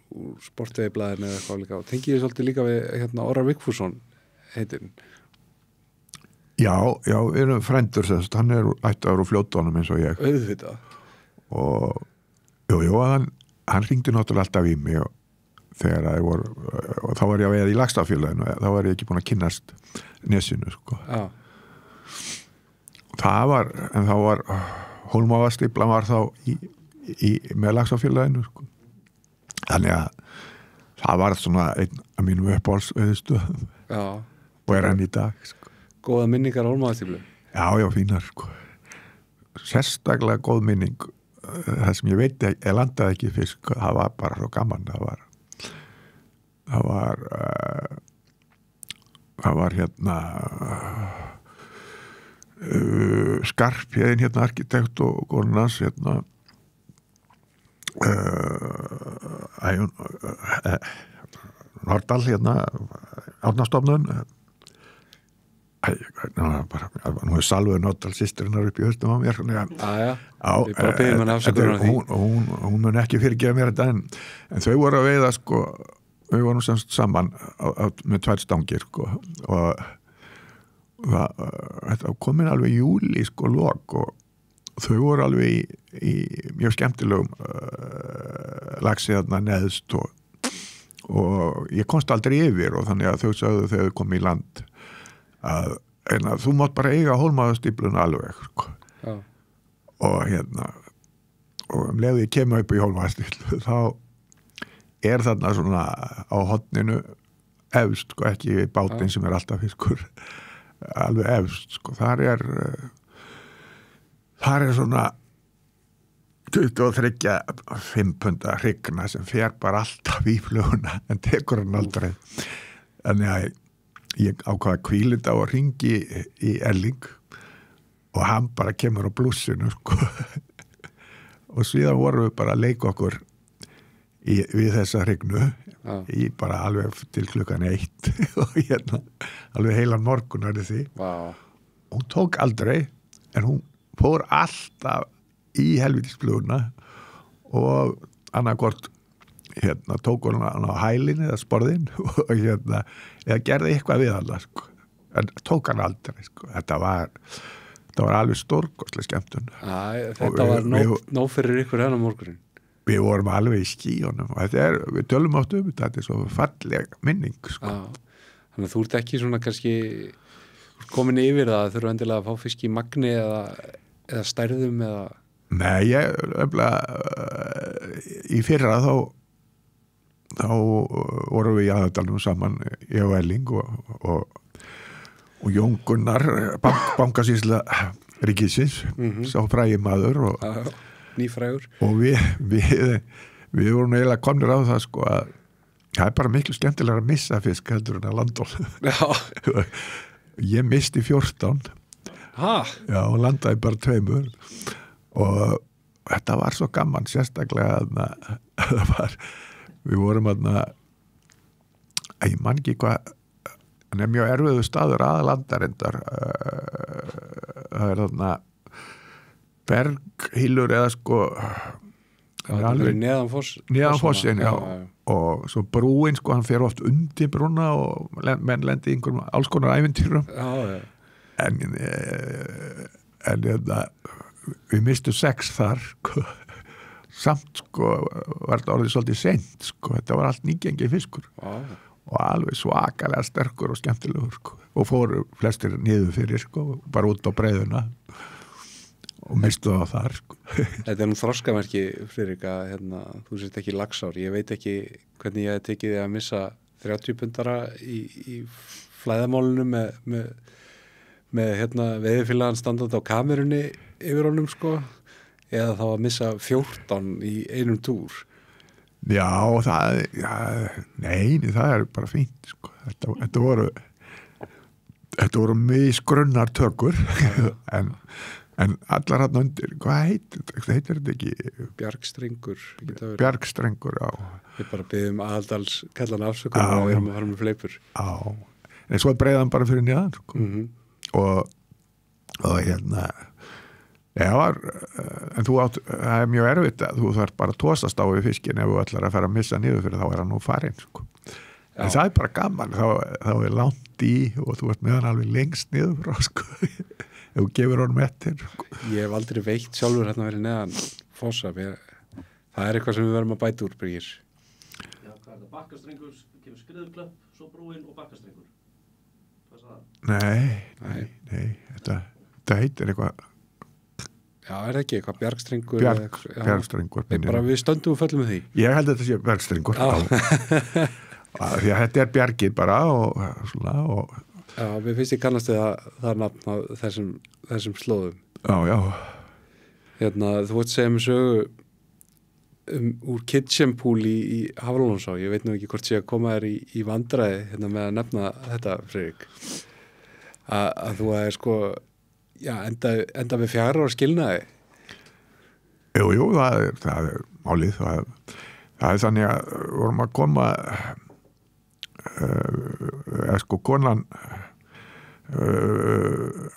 sportveifblaðinu eða eitthvað líka og tengi ég svolítið líka við Orra Vigfússon heitinn já, við erum frændur sérst, hann er ættaður úr Fljótonum eins og ég auðvitað og hann hringdi náttúrulega alltaf í mig og þegar það voru og þá var ég að veiða í Laxdalsfélaginu þá var ég ekki búin að kynnast nesinu sko já. En þá var Hólmavastíflan var þá með Laxdalsfélaginu sko þannig að það var svona einn af mínum uppáhaldsveiðistöðum og er hann í dag sko. Góða minningar Hólmavastíflu? Já, fínar sko sérstaklega góð minning það sem ég veit ég landaði ekki fisk það var bara svo gaman það var hérna Skarphéðinn hérna arkitekt og konans hérna Nordal hérna Árnastofnun nú er Salvör Nordal systrinnar upp í haustum á mér hún mun ekki fyrirgefa mér þetta en þau voru að veiða sko við vorum semst saman með 2 stangir sko og þetta komin alveg í júli sko lok og þau voru alveg í mjög skemmtilegum laxi þarna neðst og ég komst aldrei yfir og þannig að þau sagðu þegar þau kom í land að þú mátt bara eiga Hólmavastífluna alveg sko og og leiði ég kemur upp í Hólmavastíflu þá er þarna svona á horninu efst sko, ekki bátinn sem er alltaf fiskur alveg efst sko, þar er svona 23-5 punda hrygna sem fer bara alltaf í fluguna en tekur hann aldrei þannig að ég ákvað að kvílita og ringi í Erling og hann bara kemur á blússinu sko. Og síðan vorum við bara að leika okkur við þessa hrygnu í bara alveg til klukkan 1 og hérna alveg heilan morgunar í því. Hún tók aldrei en hún fór alltaf í helvítisfluguna og annarkvort hérna tók hún á hælinn eða sporðinn og hérna eða gerði eitthvað við hann sko. En tók hann aldrei sko. Þetta var alveg stórkostlega skemmtun. Þetta var nóg fyrir ykkur hennar morgunin. Við vorum alveg í skíunum og við tölum átt þetta er svo falleg minning sko. Þannig að þú ert ekki svona kannski komin yfir það að þurfa endilega að fá fisk í magni eða stærðum eða... Nei, í fyrra þá vorum við í aðaldalum saman ég og Erling og Jón Gunnar bankasýsla ríkisins sá frægi maður og nýfrægur og við vorum eiginlega komnir á það sko að það er bara miklu skemmtilega að missa fisk heldur en að landa ég misti 14 já, og landaði bara 2 og þetta var svo gaman sérstaklega að við vorum að ég man ekki hvað en er mjög erfiðu staður aðlandarindar það er þarna berghýlur eða sko neðanfossin og svo brúin sko hann fer oft undir brúna og menn lendi í einhverjum alls konar ævintýrum en við mistum 6 þar sko. Samt sko var þetta orðið svolítið seint sko, þetta var allt nýgengi fiskur og alveg svakalega sterkur og skemmtilegur sko. Og fóru flestir niður fyrir sko, bara út á breiðuna og mistu það þar sko. Þetta er nú þroskamerki Friðrik að hérna, þú sért ekki laxár, ég veit ekki hvernig ég hef tekið þig að missa 30 pundara í flæðamálinu með hérna veiðifélagann standandi á kamerunni yfir honum sko eða þá að missa 14 í einum túr. Já, nei, það er bara fínt sko. Þetta voru misgrunnar tökur en allar hann undir, hvað heitir þetta ekki? Bjargstrengur. Bjargstrengur, já. Við bara byggjum aðaldals kallan afsökunar og erum að fara með fleipur. Já, en svo breiðan bara fyrir nýðan sko. Og hérna en það er mjög erfitt að þú þarf bara að tósast á við fiskin ef þú ætlar að fara að missa niður fyrir þá er hann nú farinn sko. En það er bara gaman þá er langt í og þú ert með hann alveg lengst niður frá sko. Ef þú gefur honum eftir sko. Ég hef aldrei veikt sjálfur hérna verið neðan fossa það er eitthvað sem við verðum að bæta úr Birgir. Já, hvað er það? Bakkastrengur, kemur skriðuklöpp, svo brúin og bakkastrengur. Hvað er það? Nei, þetta heitir eitthvað. Já, er það ekki eitthvað bjargstrengur? Bjargstrengur. Við stöndum og föllum með því. Ég held að þetta sé bjargstrengur. Því að þetta er bjargið bara og svona og... Já, við finnst ég kannast við það nafn á þessum slóðum. Já. Hérna, þú veit segja mig sögu úr kitchen pool í Hafralónsá. Ég veit nú ekki hvort sé að koma þér í vandræði hérna með að nefna þetta, Friðrik. Að þú er sko... Já, enda við 4 ára skilnaði. Jú, það er málið. Það er þannig að vorum að koma sko konan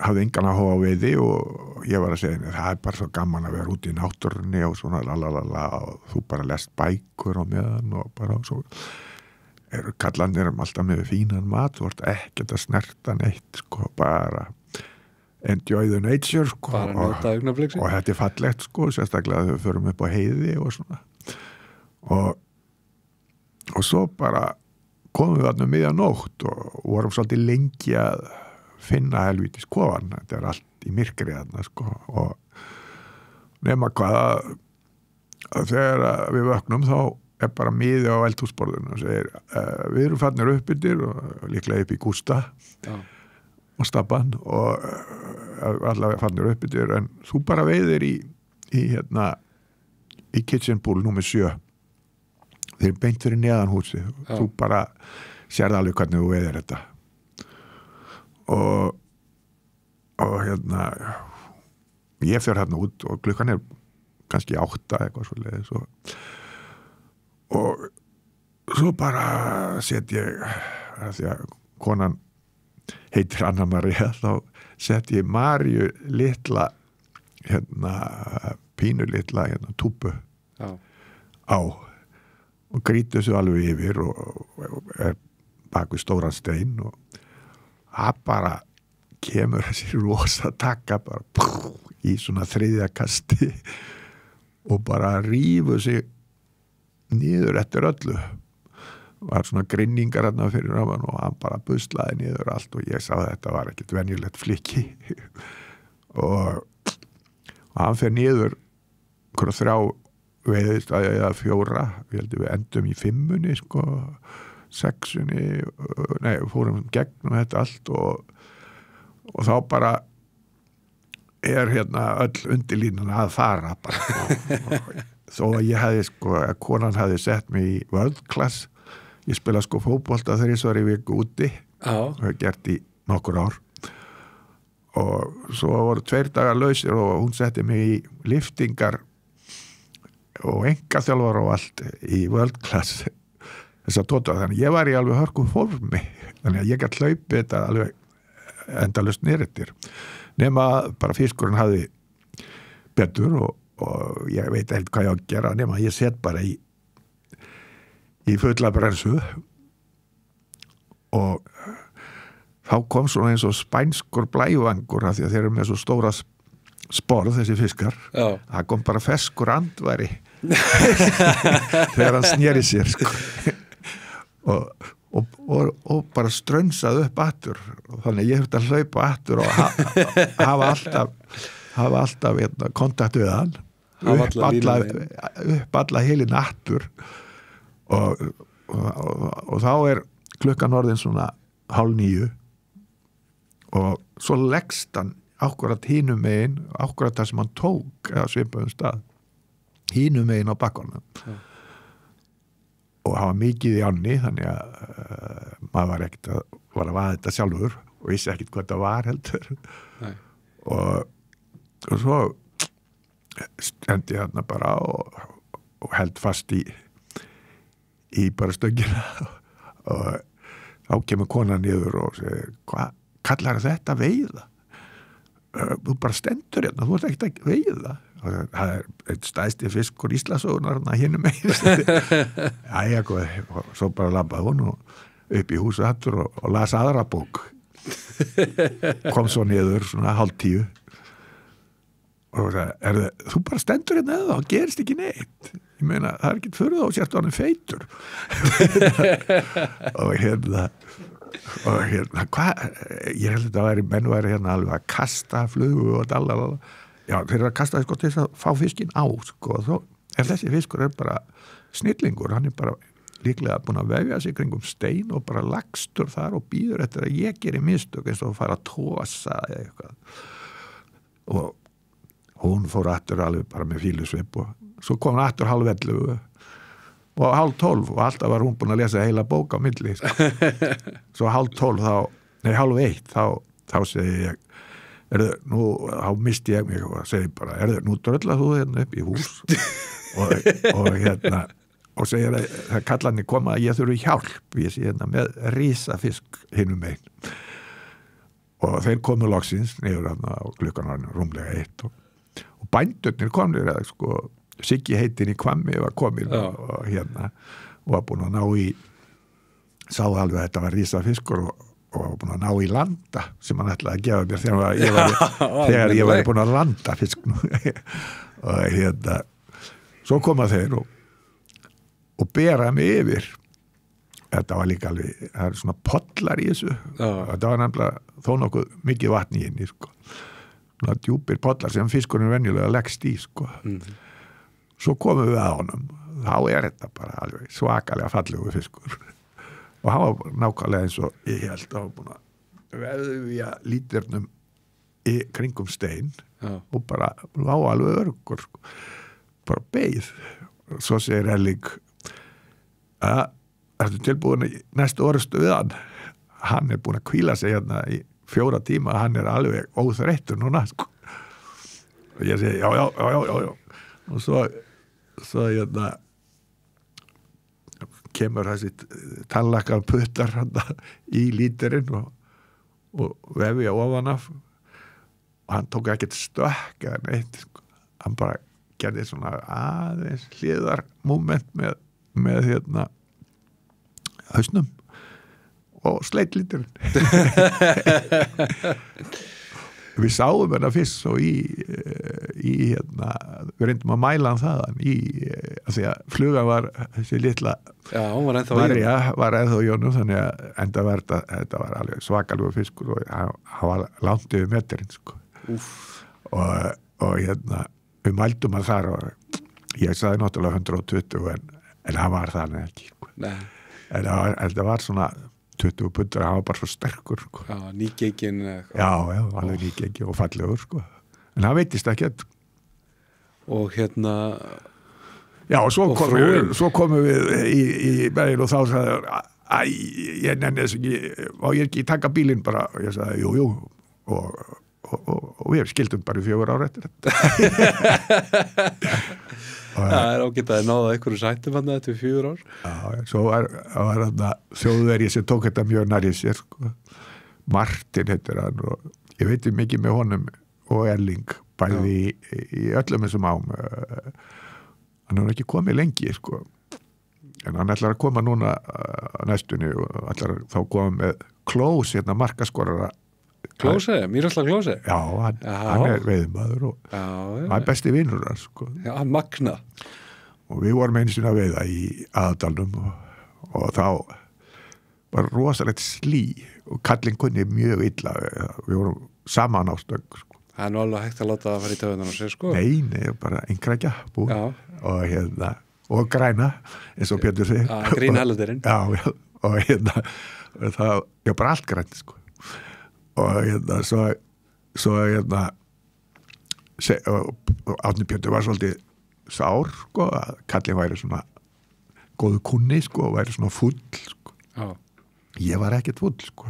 hafði engan að hóa á veiði og ég var að segja henni, það er bara svo gaman að vera út í náttúrunni og svona lalalala og þú bara lest bækur á meðan og bara svo kallanir alltaf með fínan mat, þú ert ekkert að snerta neitt sko, bara enjoy the nature sko, og þetta er fallegt sko, sérstaklega að þau förum upp á heiði og svona og svo bara komum við þarna miðja nótt og vorum svolítið lengi að finna helvítis kofan, þetta er allt í myrkri þarna sko og nema hvað að þegar við vöknum þá er bara miði á eldhúsborðinu og segir við erum farnir upp yfir og líklega upp í Gústa og Stabban og allavega farnir upp yfir en þú bara veiðir í kitchen pool númer 7 þeir beint fyrir neðan húsið þú bara sérð alveg hvernig þú veiðir þetta og hérna ég fer hérna út og klukkan kannski 8 eitthvað svoleiðis og svo bara set ég að því að konan heitir Anna María, þá set ég Maríu litla pínu litla túpu á og gríti þessu alveg yfir og bak við stóran stein og það bara kemur þessi rosa taka bara í svona 3. kasti og bara rífu sig niður eftir öllu. Var svona grinningar hérna fyrir hann og hann bara buslaði niður allt og ég sá að þetta var ekkert venjulegt flikki og hann fer niður 3 veiðistæði eða 4, við endum í 5 sko, 6 fórum gegnum þetta allt og þá bara hérna öll undirlínan að fara bara og þó að ég hefði sko, að konan hefði sett mig í world class. Ég spila sko fótbolta 3 í viku úti og hef gert í nokkur ár og svo voru 2 dagar lausir og hún setti mig í liftingar og engaþjálfara og allt í world class þess að tóta, þannig ég var í alveg hörku formi, þannig að ég gætt hlaupið þetta alveg endalaust niðrettir nema bara fiskurinn hafði betur og ég veit ekkert hvað ég á að gera nema ég set bara í fulla brensu og þá kom svona eins og spænskur blævangur af því að þeir eru með svo stóra sporð þessi fiskar. Það kom bara feskur andværi þegar hann sneri sér sko. og bara strönsaði upp aftur og þannig ég þurfti að hlaupa aftur og hafa alltaf kontakt við hann upp alla heilin aftur og þá klukkan orðin svona 8:30 og svo leggst hann akkurat hinum megin, akkurat það sem hann tók eða svipaðum stað hinum megin á bakkanum og það var mikið í ánni þannig að maður var ekkert að vaða þetta sjálfur og vissi ekkert hvað það var heldur og svo stendi þarna bara og held fast í bara stöngina og þá kemur konan niður og segir, hvað kallar þetta veiða? Þú bara stendur hérna, þú ert ekkert að veiða og það einn stæðsti fiskur Íslandssögunar hinum megin jæja, og svo bara labbaði hún upp í húsu hattur og las aðra bók kom svo niður svona 9:30 og það þú bara stendur hérna eða og gerist ekki neitt ég meina, það ekki fyrir þá sért hann feitur og hérna hvað, ég held að menn væri hérna alveg að kasta flugu og dalala, já, þeir eru að kasta sko til þess að fá fiskinn á sko, og þá þessi fiskur bara snillingur, hann bara líklega búin að vefja sig kringum stein og bara lagstur þar og býður eftir að ég geri mistök eins og að fara að tósa eða eitthvað og hún fór aftur alveg bara með fílusvip og svo kom hann aftur 11:30 og 11:30 og alltaf var hún búin að lesa heila bók á milli sko. Svo 11:30 þá segi ég þá misti ég mig og segi bara nú dröllar þú hérna upp í hús og hérna og segir að það kallarni koma að ég þurfi hjálp ég sé hérna með risafisk hinum megin og þeir komu loksins niður hérna og klukkan var rúmlega 1 og bændurnir komnir eða sko Siggi heitin í Hvammi var komin og hérna og var búin að ná í sá alveg að þetta var risafiskur og var búin að ná í landa sem hann ætlaði að gefa mér þegar ég var búin að landa fisk og hérna svo koma þeir og bera mig yfir þetta var líka alveg það svona pollar í þessu þetta var nefnilega þó nokkuð mikið vatn í henni sko svona djúpir pollar sem fiskurinn venjulega leggst í sko Svo komum við að honum, þá þetta bara alveg svakalega fallegu fiskur og hann var nákvæmlega eins og ég held að hann búin að veðja líternum í kringum stein og bara lá alveg örgur sko. Bara beið svo segir Erling að ertu tilbúin í næstu orustu við hann búin að hvíla sig hérna í 4 tíma, hann alveg óþreyttur núna sko. Og ég segi já og svo kemur þessi tannlæknar puttar í líterinn og vefja ofan af og hann tók ekkert stökk eða neitt sko. Hann bara gerði svona aðeins hliðar moment með hausnum og sleit líterinn við sáum hérna fyrst svo við reyndum að mæla hann þaðan af því að flugan var þessi litla var ennþá í honum þannig að enda þetta var alveg svakalega fiskur og hann var langt yfir metrinn sko. og við mældum hann þar og ég sagði náttúrulega 120 en hann var þannig ekki sko. en það var svona 20 pundur, hann var bara svo sterkur sko. Já, nýgegin Já, alveg nýgegin og fallegur sko. En hann veitist ekki og Já, og svo komum við í bæinn og þá sagði ég nenni þess ekki má ég ekki taka bílinn bara og ég sagði, jú og við skildum bara í 4 ára eftir Það ágætt að náða einhverju sættum hann eftir 4 ár Já, svo var þjóðverji sem tók þetta mjög nærri sér sko. Martin heitir hann og ég veit mikið með honum og Erling bæði í öllum þessum ám hann hefur ekki komið lengi sko. En hann ætlar að koma núna næstunni og ætlar þá koma með Klose, markaskorara Klose, Miroslav Klose Já, hann veiðmaður og hann besti vinur hans sko. Já, hann magna og við vorum einu sinni að veiða í Aðaldalnum og þá var rosalegt slí og kallinn kunni mjög illa við vorum saman á stöng sko. Það nú alveg hægt að láta það fara í töðunar á sig sko. Nei, bara einhverja og og græna eins og Pétur segir grín hellutirinn og það bara allt grænt sko. Og svo Árni Pétur var svolítið sár sko, að kallinn væri svona góðu kunni sko, og væri svona full sko. Ég var ekkert full sko.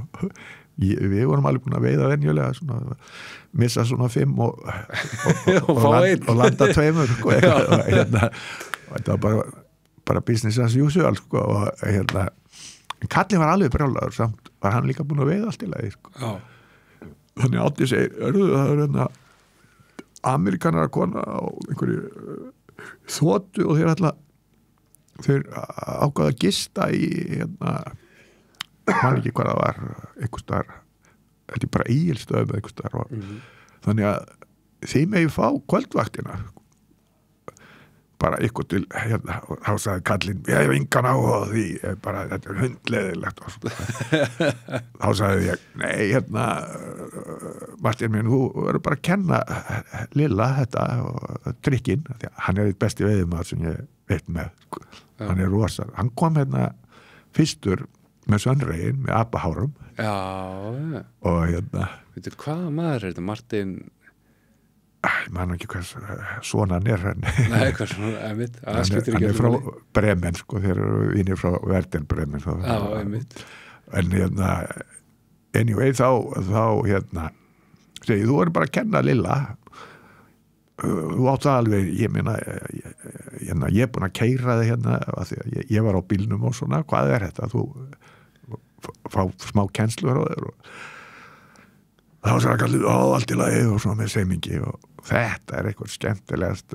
Við vorum alveg búin að veiða venjulega svona, missa svona 5 og landa 2 sko, og þetta var bara business as usual sko, og kallinn var alveg brjálaður samt var hann líka búin að veiða allt í lagi sko. Þannig Árni segir það Amerikanar að kona á einhverju þotu og þeir ákvaða að gista í man ekki hvað það var einhvers staðar, þetta bara Egilsstöðum einhvers staðar þannig að þeir megi fá kvöldvaktina bara ykkur til þá sagði kallinn, ég hef engan á því bara þetta hundleðilegt þá sagði ég nei, Martin minn, þú verður bara að kenna Lilla þetta og trikkinn, hann eitt besti veiðmaður sem ég veit með hann rosa, hann kom fyrstur með sönregin, með apahárum og veitu, hvaða maður er þetta, Martin ég man ekki hvers svona hann Nei, hvers svona, einmitt hann frá Bremen sko, þeir eru vinir frá Werder Bremen einmitt en anyway þá segi, þú verður bara að kenna Lilla þú átt það alveg ég meina, ég er búin að keyra þig af því að ég var á bílnum og svona, hvað er þetta þú fá smá kennslu og þá sagði kallið allt í lagi og svona með seimingi og þetta er eitthvað skemmtilegast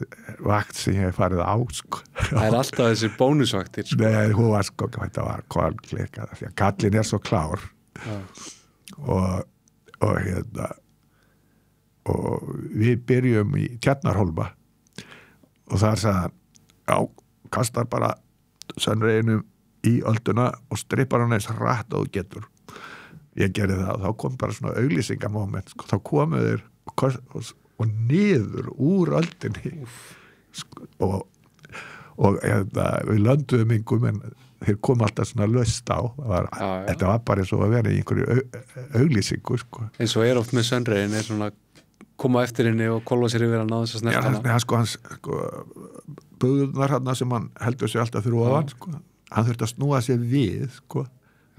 vakt sem ég hef farið á sko. Það er alltaf þessi bónusvaktir sko. Nei, hún var sko, þetta var kvalklikað því að kallinn er svo klár og og við byrjum í Tjarnarhólma og þar sagði hann já, kastar bara sönreginum í ölduna og strippar hann eins hratt og getur ég gerði það og þá kom bara svona auglýsingamoment sko, þá komu þeir og niður úr öldinni og við lönduðum yngum en þeir kom alltaf svona löst á þetta var bara eins og að vera í einhverju auglýsingu sko. eins og oft með sönregin er svona koma eftir henni og kolva sér yfir að náða þess að snerta hana bugðunar hann sem hann heldur sig alltaf fyrir ofan sko. Hann þurfti að snúa sér við sko.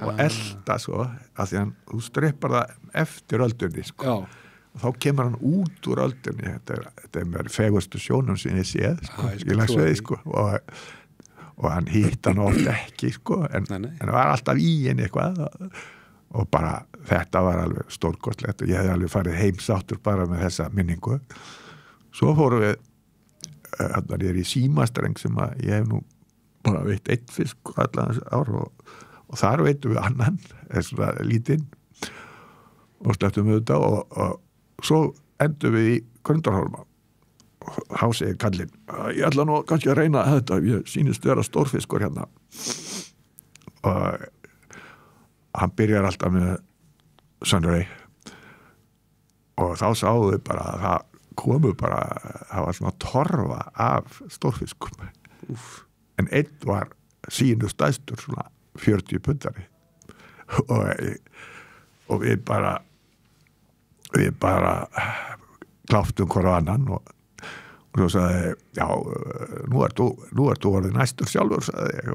og elda svo að því hann, þú streppar það eftir öldunni sko. Og þá kemur hann út úr öldunni, þetta er mér fegurstu sjónum sem ég séð sko, í Laxveiði sko, og hann hitt hann oft ekki sko, en það var alltaf í henni eitthvað og bara þetta var alveg stórkostlegt og ég hefði alveg farið heimsáttur bara með þessa minningu. Svo fórum við þarna niður í Símastreng sem að ég hef nú bara veitt einn fisk allan þessu ár og þar veitum við annan, svona lítinn og slettum við þetta og svo endum við í Grundarhólma og þá segir kallinn ég ætla nú kannski að reyna þetta, ég sýnist vera stórfiskur hérna og hann byrjar alltaf með Sunray og þá sáum við bara að það komu bara, það var svona torfa af stórfiskum en einn var sínu stæstur svona 40 pundari og við bara kláftum hver á annan og svo sagði já, nú ert þú orðið næstur sjálfur sagði ég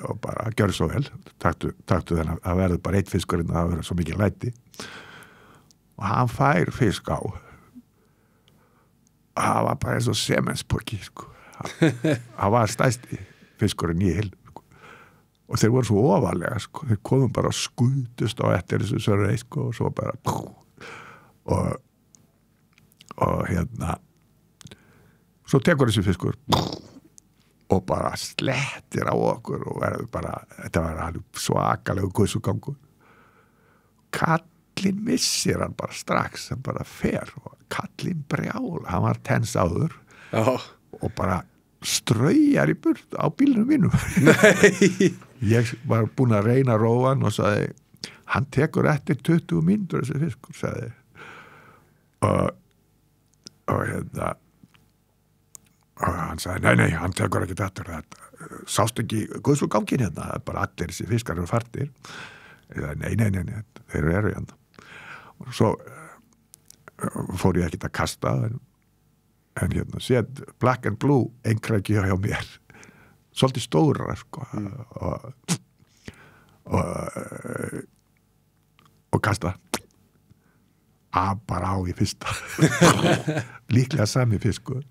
og bara gjörðu svo vel taktu þennan, það verður bara einn fiskurinn það verður svo mikið læti og hann fær fisk á það var bara eins og semenspokki sko. Það var stæsti fiskurinn í heil sko. Og þeir voru svo ofalega sko. Þeir komum bara skutust á eftir þessu sörrei sko, og svo bara og hérna svo tekur þessi fiskur og bara slettir á okkur og verður bara, þetta var alveg svakalegu gussugangur kallinn missir hann bara strax, hann bara fer og kallinn brjál, hann var tens áður og bara straujar í burt á bílnum mínum ég var búin að reyna að róa hann og sagði, hann tekur eftir 20 mínútur þessi fiskur, sagði og hérna og hann sagði, nei, hann tekur ekki þetta sást ekki guðslugangin hérna, það er bara allir þessi fiskar eru fartir ég sagði, nei, þeir eru hérna og svo fór ég ekki að kasta en hérna, séð Black and Blue einhverjum hjá mér svolítið stóra sko og kasta bara á í fyrsta líklega sami fiskur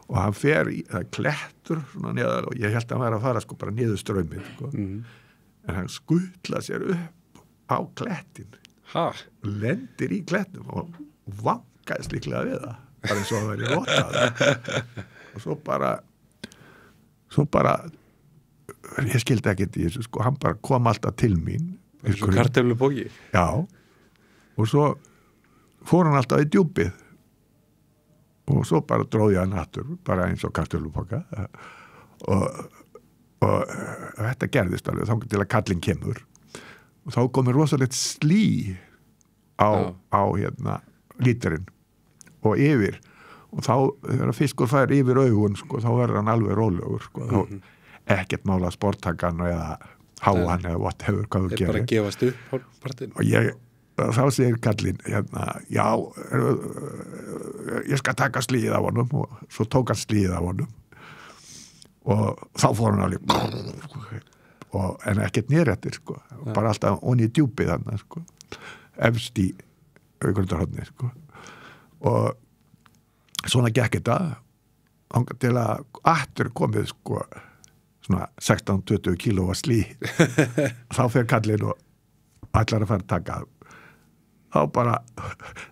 og hann fer í það klettur svona neðar og ég held að hann væri að fara sko bara niður strömmið sko. En hann skutla sér upp á klettin lendir í klettum og vangaðist líklega við það bara eins og það væri rotað og svo bara ég skildi ekkert í þessu sko, hann bara kom alltaf til mín eins og kartöflubóki já og svo fór hann alltaf í djúpið og svo bara dróði hann aftur bara eins og kartöflubóka og þetta gerðist alveg þá til að kallinn kemur og þá komur rosalegt slí á hérna líturinn og yfir og þá þegar fiskur fær yfir augun sko, þá verður hann alveg rólegur sko, þá ekkert mála sporttakan eða háan eða whatever hvað þú gerir bara að gefast upp partinn og þá segir kallinn hérna, já ég skal taka slíð af honum og svo tók hann slíð af honum og þá fór hann alveg en ekkert nýrættir sko, bara alltaf onni í djúpið hann sko, efst í Grundarhólmi sko og svona gekk þetta til að aftur komið sko svona 16-20 kílóa slí þá fer kallinn og ætlar að fara að taka þá bara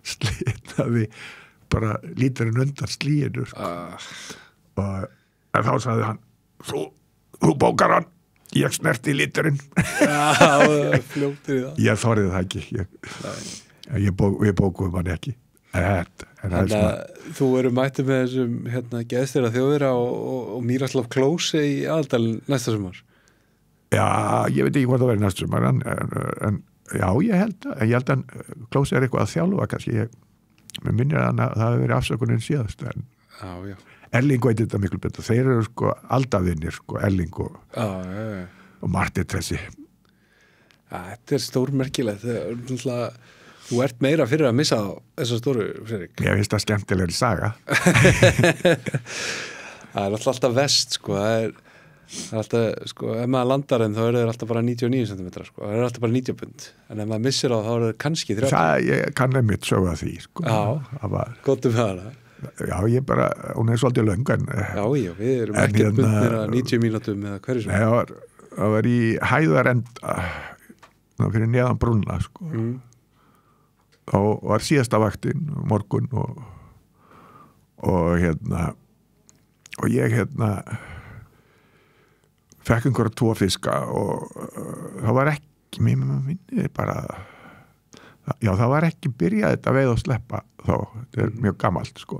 slitaði bara líturinn undan slíinu sko. En þá sagði hann þú bókar hann ég snerti líturinn fljóttir í það ég þorði það ekki við bókuðum hann ekki Þannig að þú eru mættið með þessum geðstýra Þjóðverja og Miroslav Klose í aðaldalinn næsta sumar Já, ég veit ekki hvað það verið næsta sumar en já, ég held að Klose er eitthvað að þjálfa kannski mér minnir að það hefur verið afsökunin síðast en já. Erling veit þetta miklu betur þeir eru sko aldavinnir sko Erling og Martin Tressi Þetta er stórmerkilegt þú ert meira fyrir að missa þessa stóru, Friðrik Ég finnst það skemmtilegri saga Það er alltaf vest sko það Það er alltaf, sko, ef maður landar þá eru þeir alltaf bara 99 cm, sko. Það eru alltaf bara 90 pund. En ef maður missir þá eru þeir kannski 30. Það, ég kann einmitt sögða því, sko. Já, gott það. Já, ég bara, hún er svolítið löng, en... Já, við erum ekki bundnir að 90 mínútum eða hverju sem. Nei, það var í Hæðarenda, fyrir neðan brúnna, sko. Þá var síðasta vaktin, morgun, og ég fekk einhverja 2 fiska og það var ekki, mér minni bara, já, það var ekki byrjað þetta veið og sleppa þá, þetta er mjög gamalt, sko.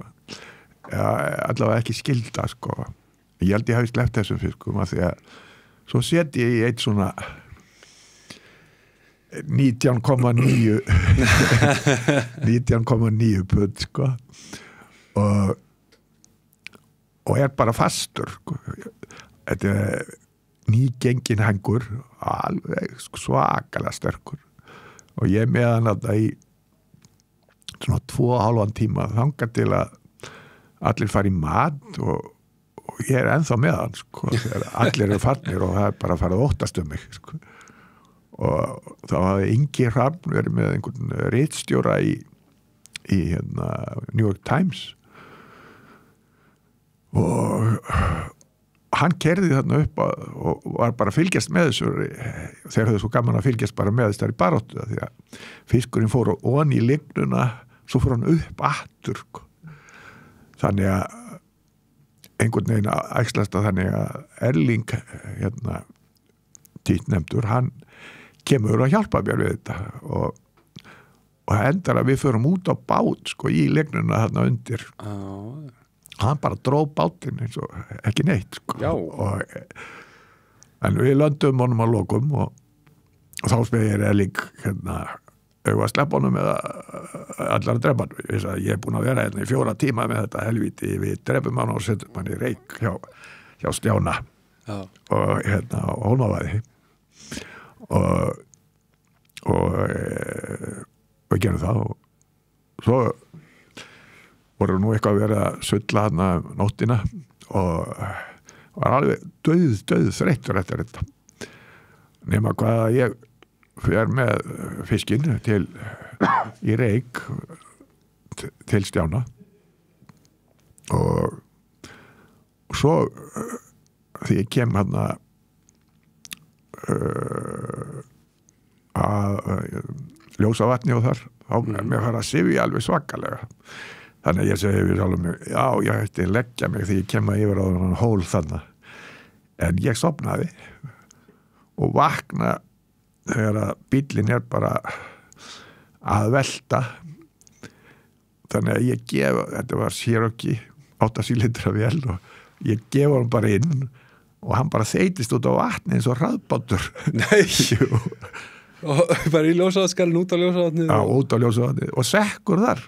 Já, allavega ekki skilda, sko. Ég held ég hafi sleppt þessum fiskum að því að svo seti ég í eitt svona 19,9 pund, sko, og er bara fastur, sko. Þetta er nýgengin hengur, alveg svakalega sterkur, og ég með hann þetta í svona 2,5 tíma þangað til að allir fara í mat og ég er ennþá með hann, sko, þegar allir eru farnir og það er bara að fara að óttast mig, sko. Og þá hafði Ingi Hrafn verið með einhvern ritstjóra í New York Times og hann keyrði þarna upp og var bara að fylgjast með þessu, þeir höfðu svo gaman að fylgjast bara með þess þar í baróttu, því að fiskurinn fór ofan í lygnuna, svo fór hann upp aftur, sko. Þannig að einhvern veginn æxlast að þannig að Erling títnefndur, hann kemur að hjálpa mér við þetta og endar að við förum út á bát, sko, í lygnuna þarna undir. Hann bara dró bátinn eins og ekki neitt, sko. En við löndum honum að lokum og þá spegir Erling að sleppa honum eða allar að drepa hann. Ég er búin að vera í 4 tíma með þetta helvíti, við drepum hann og setjum hann í reik hjá Stjána og Hólmavæði og gerum það og svo voru nú eitthvað að vera að sulla hana nóttina og var alveg döð þreyttur eftir þetta. Nema hvað að ég fer með fiskinn í reik til Stjána og svo því ég kem hana að ljósa vatni og þar þá mér fara að sifja alveg svakalega. Þannig að ég segi við sjálfum mig, já, ég ætti að leggja mig því ég kem að yfir á hann hól þannig. En ég sofnaði og vakna þegar að bíllinn er bara að velta. Þannig að ég gef, þetta var Cherokee 8 cylindra vél og ég gef hann bara inn og hann bara þeytist út á vatni eins og hraðbátur. Nei, og bara í ljósavatnskalinn út á ljósavatnið? Já, út á ljósavatnið og sekkur þar.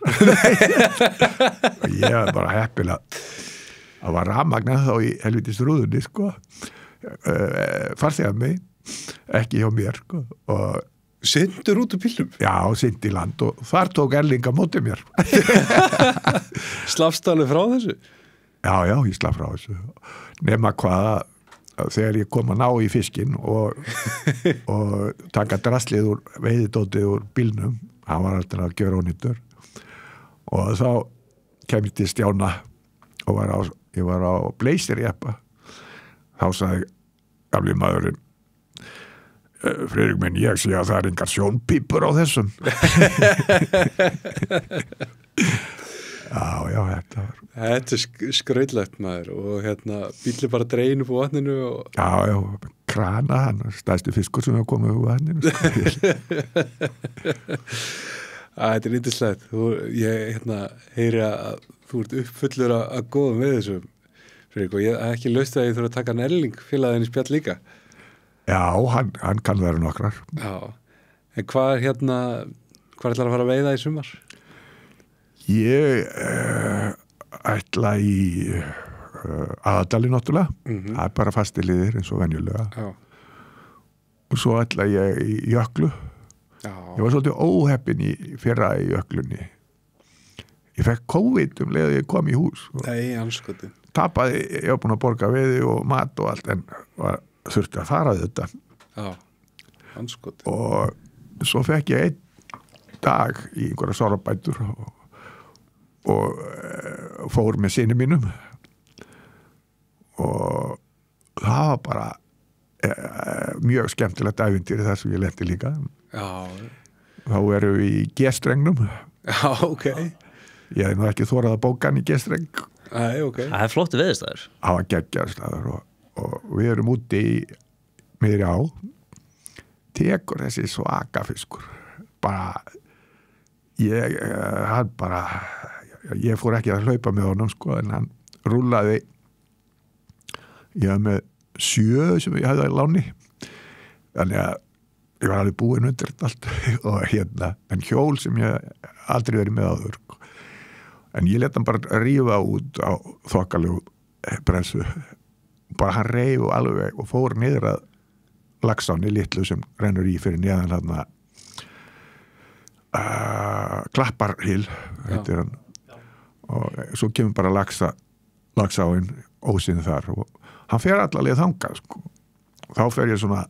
Og ég var bara heppilega að var rafmagnað þá í helvitis rúðunni, sko. Farþegar mig, ekki hjá mér, sko. Og syndur út úr bílnum? Já, synd í land og þar tók Erling á móti mér. Slappst alveg frá þessu? Já, ég slapp frá þessu. Nema hvaða þegar ég kom að ná í fiskinn og taka draslið úr veiðidótið úr bílnum, hann var alltaf að gera ónýttur og þá kem ég til Stjána og ég var á Bleysirjeppa. Þá sagði gamli maðurinn, Friðrik minn, ég sé að það er engar sjónpípur á þessum. Já, þetta var... Þetta er skrautlegt, maður, og bílli bara dregin upp á vatninu og... Já, krana, hann stærsti fiskur sem hefur komið upp á vatninu. Þetta er yndislegt. Ég heyri að þú ert uppfullur að góðum við þessu, Friðrik, og ég ekki laust að ég þurfa að taka Erling félaginn í spjall líka. Já, hann kann vera nokkrar. Já, en hvað ætlar að fara að veiða í sumar? Ég ætla í Aðaldali náttúrulega, það er bara fastiliðir eins og venjulega. Já. Og svo ætla ég í Jöklu. Já. Ég var svolítið óheppin í Jöklunni. Ég fekk COVID leið ég kom í hús. Nei, anskotin. tapaði, ég var búin að borga veiði og mat og allt en þurfti að fara þetta og svo fekk ég einn dag í einhverja sárabætur og fór með syni mínum og það var bara mjög skemmtilegt ævintýri þar sem ég lenti líka. Þá erum við í G-strengnum. Ég hef nú ekki þorað að bóka hann í G-streng. Það flottu veðurstaður. Það var geggjaðstaður og við erum úti í miðri á, tekur þessi svaka fiskur bara ég fór ekki að hlaupa með honum sko, en hann rúllaði ég hef með 7 sem ég hafði að láni þannig að ég var alveg búinn undir allt og en hjól sem ég aldrei verið með áður en ég let hann bara rífa út á þokkalegu brensu bara hann reif og alveg og fór niður að Laxáni litlu sem rennur í fyrir neðan hann Klapparhill heitir hann og svo kemur bara Laxáin ósinn þar og hann fer allavega þangað sko. Þá fer ég svona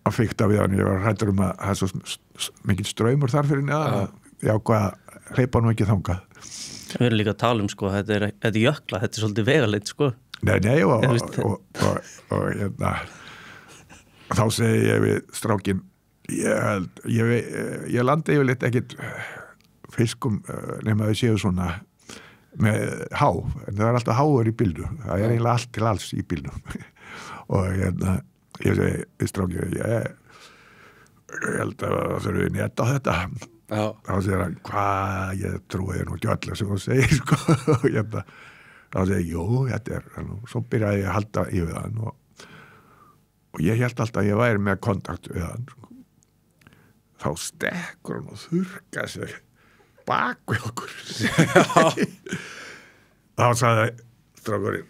að fikta við hann, ég var hræddur að það er svo mikil straumur þar fyrir neðan já, hvað hleypa nú ekki þangað. Við erum líka að tala sko, þetta er jökla, þetta er svolítið vegaleit sko. Nei, og þá segi ég við strákin ég landi yfirleitt ekkit fiskum nema þau séu svona með há, en það er alltaf háur í bílnum, það er eiginlega allt til alls í bílnum og ég segi við strákin ég held að það þurfi netta á þetta þá segir hann, hvað ég trúi nú ekki allir sem hún segir sko. Þá segir jú, þetta er svo byrjaði ég að halda yfir hann og ég held alltaf að ég væri með kontakt við hann þá stekkur hann og þurrkar sig bak við okkur þá sagði strákurinn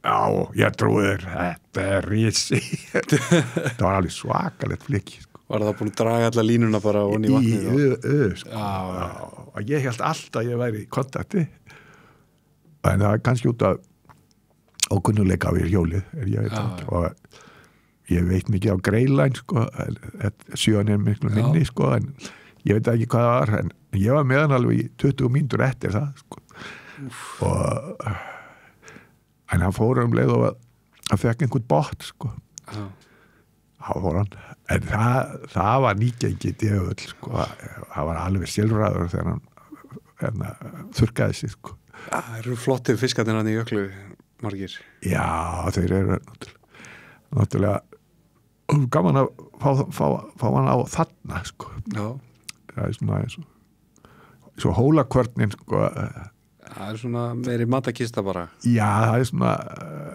já, ég trúi þér, þetta er risi það var alveg svakalegt fliki sko. Var það búin að draga alla línuna bara onni í vatnið? Og ég held alltaf að ég væri í kontakti en það er kannski út af ókunnuleika við hjólið ég veit og ég veit mikið á Greyline sko, sjöan er miklu minni sko, en ég veit ekki hvað það var en ég var með hann alveg í 20 mínútur eftir það sko. Og en hann fór leið og hann fekk einhvern botn sko. Þá fór hann en það var nýgengi djöfull sko. Það var alveg sjálfræður þegar hann þurrkaði sig sko. Það eru flottir fiskarnir hann í jöklu margir. Já, þeir eru náttúrulega gaman að fá hann á þarna sko. Það er svona svo hólakvörnin sko. Það er svona meiri matakista bara. Já, það er svona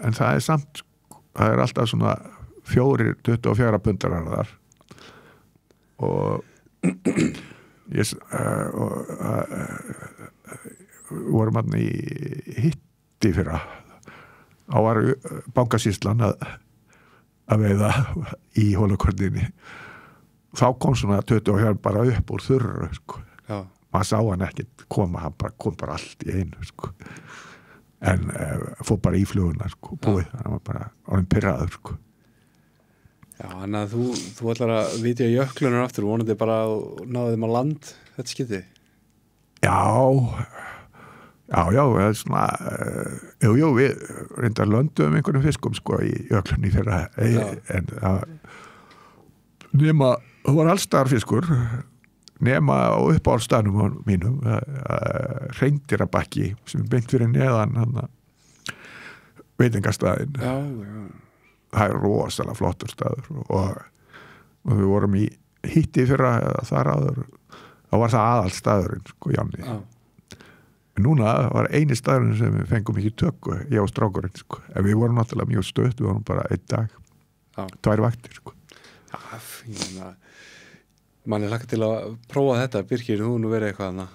en það er samt það er alltaf svona 24 pundarar þar og ég vorum hann í hitti fyrra á var bankasýslan að veiða í hólakvörninni þá kom svona 24 bara upp úr þurru sko. Maður sá hann ekkert koma, hann kom bara allt í einu sko. En fór bara í fluguna sko, búið, hann var bara orðinn pirraður sko. Já, þannig að þú ætlar að vitja jöklunar aftur, vonandi bara að náðu þeim á land þetta skipti? Já, það er svona jú, við reyndar lönduðum einhverjum fiskum sko í jöklunni fyrra en nema, það var allstaðar fiskur nema á uppáhaldstaðnum mínum hreindýrabakki sem er beint fyrir neðan veitingastaðinn það er rosalega flottur staður og við vorum í hitti fyrra eða þar áður þá var það aðalstaðurinn sko Janni en núna var eini staðurinn sem við fengum ekki tökku ég og strákurinn sko en við vorum náttúrulega mjög stöðt við vorum bara einn dag 2 vaktir sko mann er hlakka til að prófa þetta Birkir, þú nú verið eitthvað annað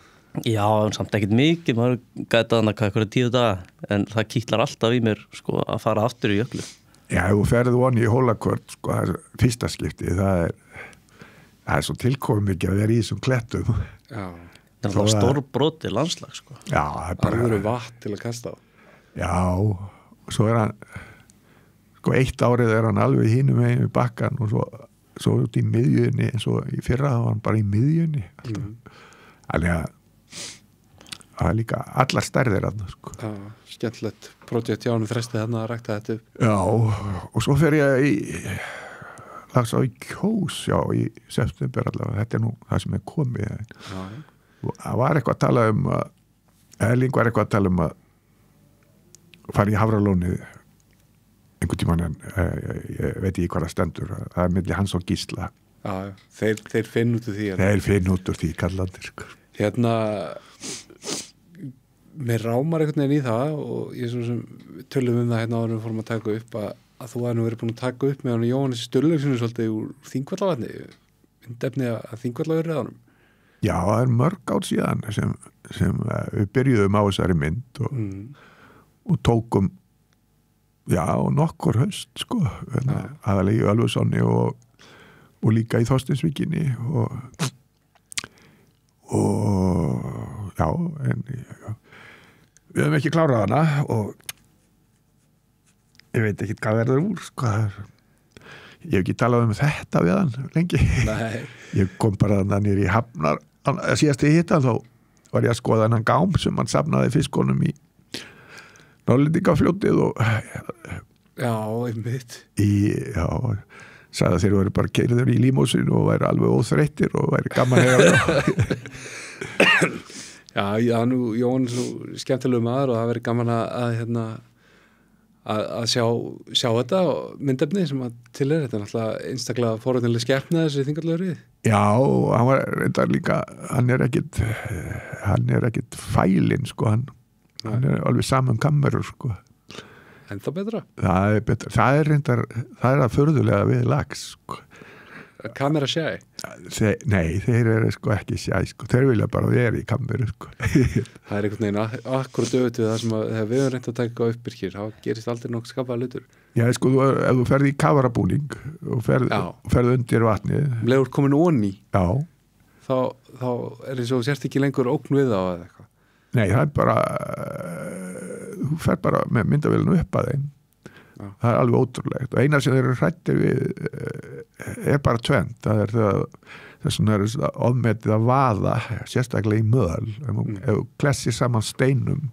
Já, samt ekkert mikið maður gæti að eitthvað 10 daga en það kýtlar alltaf í mér sko að fara aftur í jöklu Já, ef þú ferð voni í hólakvörn sko, það er fyrsta skipti það er svo tilkomið mikið að vera í þessum klettum Já Það er stór broti landslag sko Já, það er bara Það eru vatn til að kasta á Já, og svo hann sko eitt árið hann alveg hinum megin við bakkan og svo út í miðjunni eins og í fyrra þá var hann bara í miðjunni þannig að það er líka allar stærðir þarna sko. Já, skemmtilegt projekt hjá hann frestið þarna að rækta þetta upp. Já, og svo fer ég í Laxá í Kjós, já, í september allavega, þetta nú það sem komið og það var eitthvað að tala Erling var eitthvað að tala að fara í Hafralónið einhvern tímann en ég veit ekki hvað það stendur það er milli hans og Gísla. Já, þeir finn út úr því Þeir finn út úr því kallandir sko. Mér rámar einhvern veginn í það og ég svo sem tölum það hérna áður við fórum að taka upp að þú hefði nú verið búin að taka upp með hann Jóhannes Sturlaugsson svolítið úr Þingvallavatni myndefni að Þingvallavatni Já, það er mörg ár síðan sem við byrjuðum á þessari mynd og tókum nokkur höst sko, aðalega í Ölfusánni og líka í Þorsteinsvíkinni og já, en við höfum ekki klárað hana og ég veit ekki hvað verður úr sko. Ég hef ekki talað þetta við hann lengi. Nei. Ég kom bara þannig niður í Hafnar síðast í hitta þá var ég að skoða hann gám sem hann safnaði fiskunum í Norðlendingafljótið og Já, einmitt sagði að þeir voru bara keyrður í límósinu og væri alveg óþreyttir og væri gaman Já, nú Jón svo skemmtilegu maður og það verið gaman að sjá þetta myndefni sem að til þetta er náttúrulega einstaklega forvitnileg skepna þessi Þingvallavatni. Já, hann var reyndar líka hann er ekkit fælinn sko, hann er alveg saman kammerur sko. En það betra? Það er betra. Það er reyndar, það er að furðulega við lax sko. Kamera sjæ? Nei, þeir eru sko ekki sjæ sko. Þeir vilja bara vera í kameru sko. Það er einhvern veginn akkurat öfut við það sem að þegar við höfum reynt að taka uppbyrkir þá gerist aldrei nokkuð skapaða hlutur. Já, sko, ef þú ferði í kafarabúning og ferði undir vatnið legur komin onni þá er eins og sért ekki lengur ógn við þá eða eitthvað. Nei, það er bara þú fer bara með myndavélinu upp að þeim það er alveg ótrúlegt og eina sem þeir eru hrættir við er bara tvennt það er þess vegna ofmetið að vaða sérstaklega í möl ef þú klessir saman steinum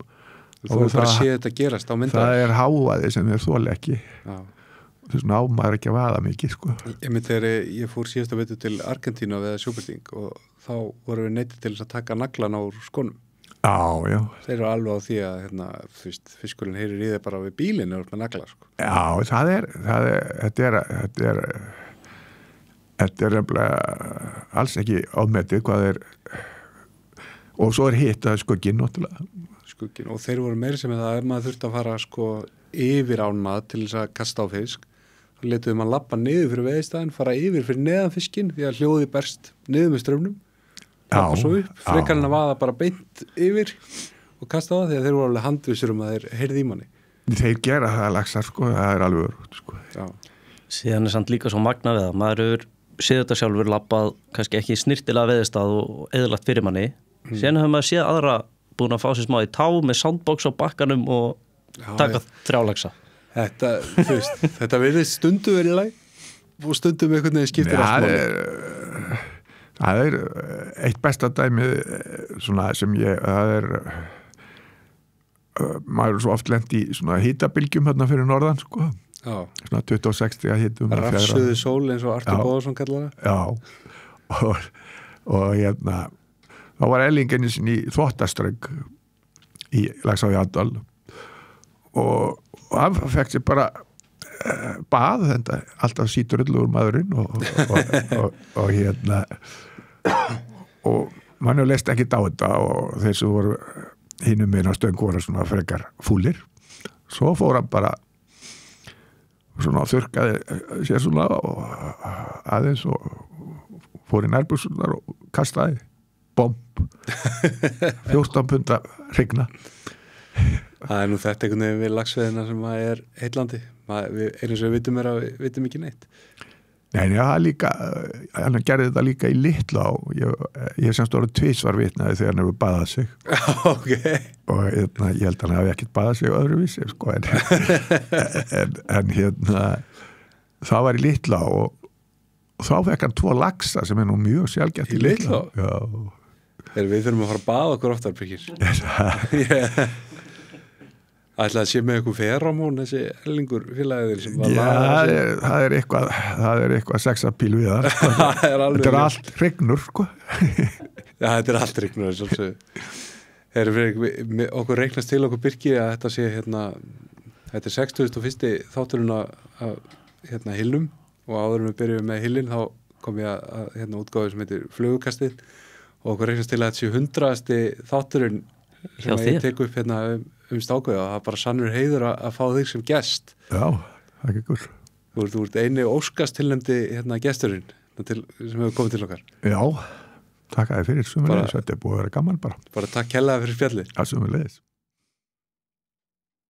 þú bara sé þetta gerast á myndavél það er háaði sem þeir þoli ekki þess vegna ámaður ekki að vaða mikið sko. Þegar ég fór síðasta vetur til Argentínu við Sjóbyrting og þá vorum við neittir til þess að taka naglan á skonum. Já. Þeir eru alveg á því að fiskurinn heyrir í þeir bara við bílinn og með nagla sko. Já, þetta er alls ekki ofmetið hvað er og svo er hitt að skugginn og þeir voru meiri sem það ef maður þurfti að fara sko yfir ána til þess að kasta á fisk þá letuðum maður lappa niður fyrir veiðstæðin fara yfir fyrir neðan fiskinn því að hljóði berst niður með strömmnum lappa svo upp, frekarinn að vaða bara beint yfir og kasta á það því að þeir voru alveg handvissur að þeir heyrði í manni. Þeir gera það laxar sko, það er alveg örugt sko. Já. Síðan er samt líka svo magna við það, maður hefur séð þetta sjálfur lappað kannski ekki snirtilega veiðistað og eðalagt fyrir manni, síðan hefur maður séð aðra búin að fá sér smá í tá með soundbox á bakkanum og taka þrjálaxa. Þetta verið stundu verið læg og stundum einhvern veginn skiptir allt það er eitt besta dæmi svona sem það er maður er svo oft lent í svona hitabilgjum hérna fyrir norðan sko. Svona 20-60 hitum rafsuðu sól eins og Artur Bóðarsson kallar það og þá var Erlingin í Þvottaströng í Laxá í Adal og hann fekk sér bara bað þetta alltaf síturullugur maðurinn og mann hefur leist ekki á þetta og þeir sem voru hinum meina stöng voru svona frekar fúlir svo fór hann bara svona þurrkaði sér svona og aðeins og fór í nærbuxurnar og kastaði bomb 14 punda hrygna. Það er nú þetta einhvern veginn við laxveiðina sem er heillandi eins og við vitum að við vitum ekki neitt. Nei, það líka, hann gerði þetta líka í Litlá, ég semst orðið tvisvar vitnaði þegar hann hefur baðað sig. Ok. Og ég held að hann hefði ekkert baðað sig öðruvísi, sko, en það var í Litlá og þá fekk hann 2 laxa sem nú mjög sjálfgætt í Litlá. Já. Við þurfum að fara að baða okkur oftar, Birgir. Ætlaði að sé með eitthvað feramón þessi Ellingur félagið sem var það er eitthvað sexapíl við það, sko. Þetta er allt hrygnur, sko. Já, þetta er allt hrygnur okkur reiknast til okkur Birgi að þetta sé þetta er 61. þátturinn af Hillum og áður við byrjuðum með Hillin þá kom ég að útgáðu sem heitir Flugukastið og okkur reiknast til að þetta sé 100. þátturinn sem ég tek upp Stákuð og það er bara sannur heiður að fá þig sem gest. Já, það er ekki gull. Þú ert eini óskast tilnefndi gesturinn sem hefur komið til okkar. Já, takk að þið fyrir sömulegis, þetta er búið að vera gaman bara. Bara takk kærlega fyrir spjallið. Já, sömulegis.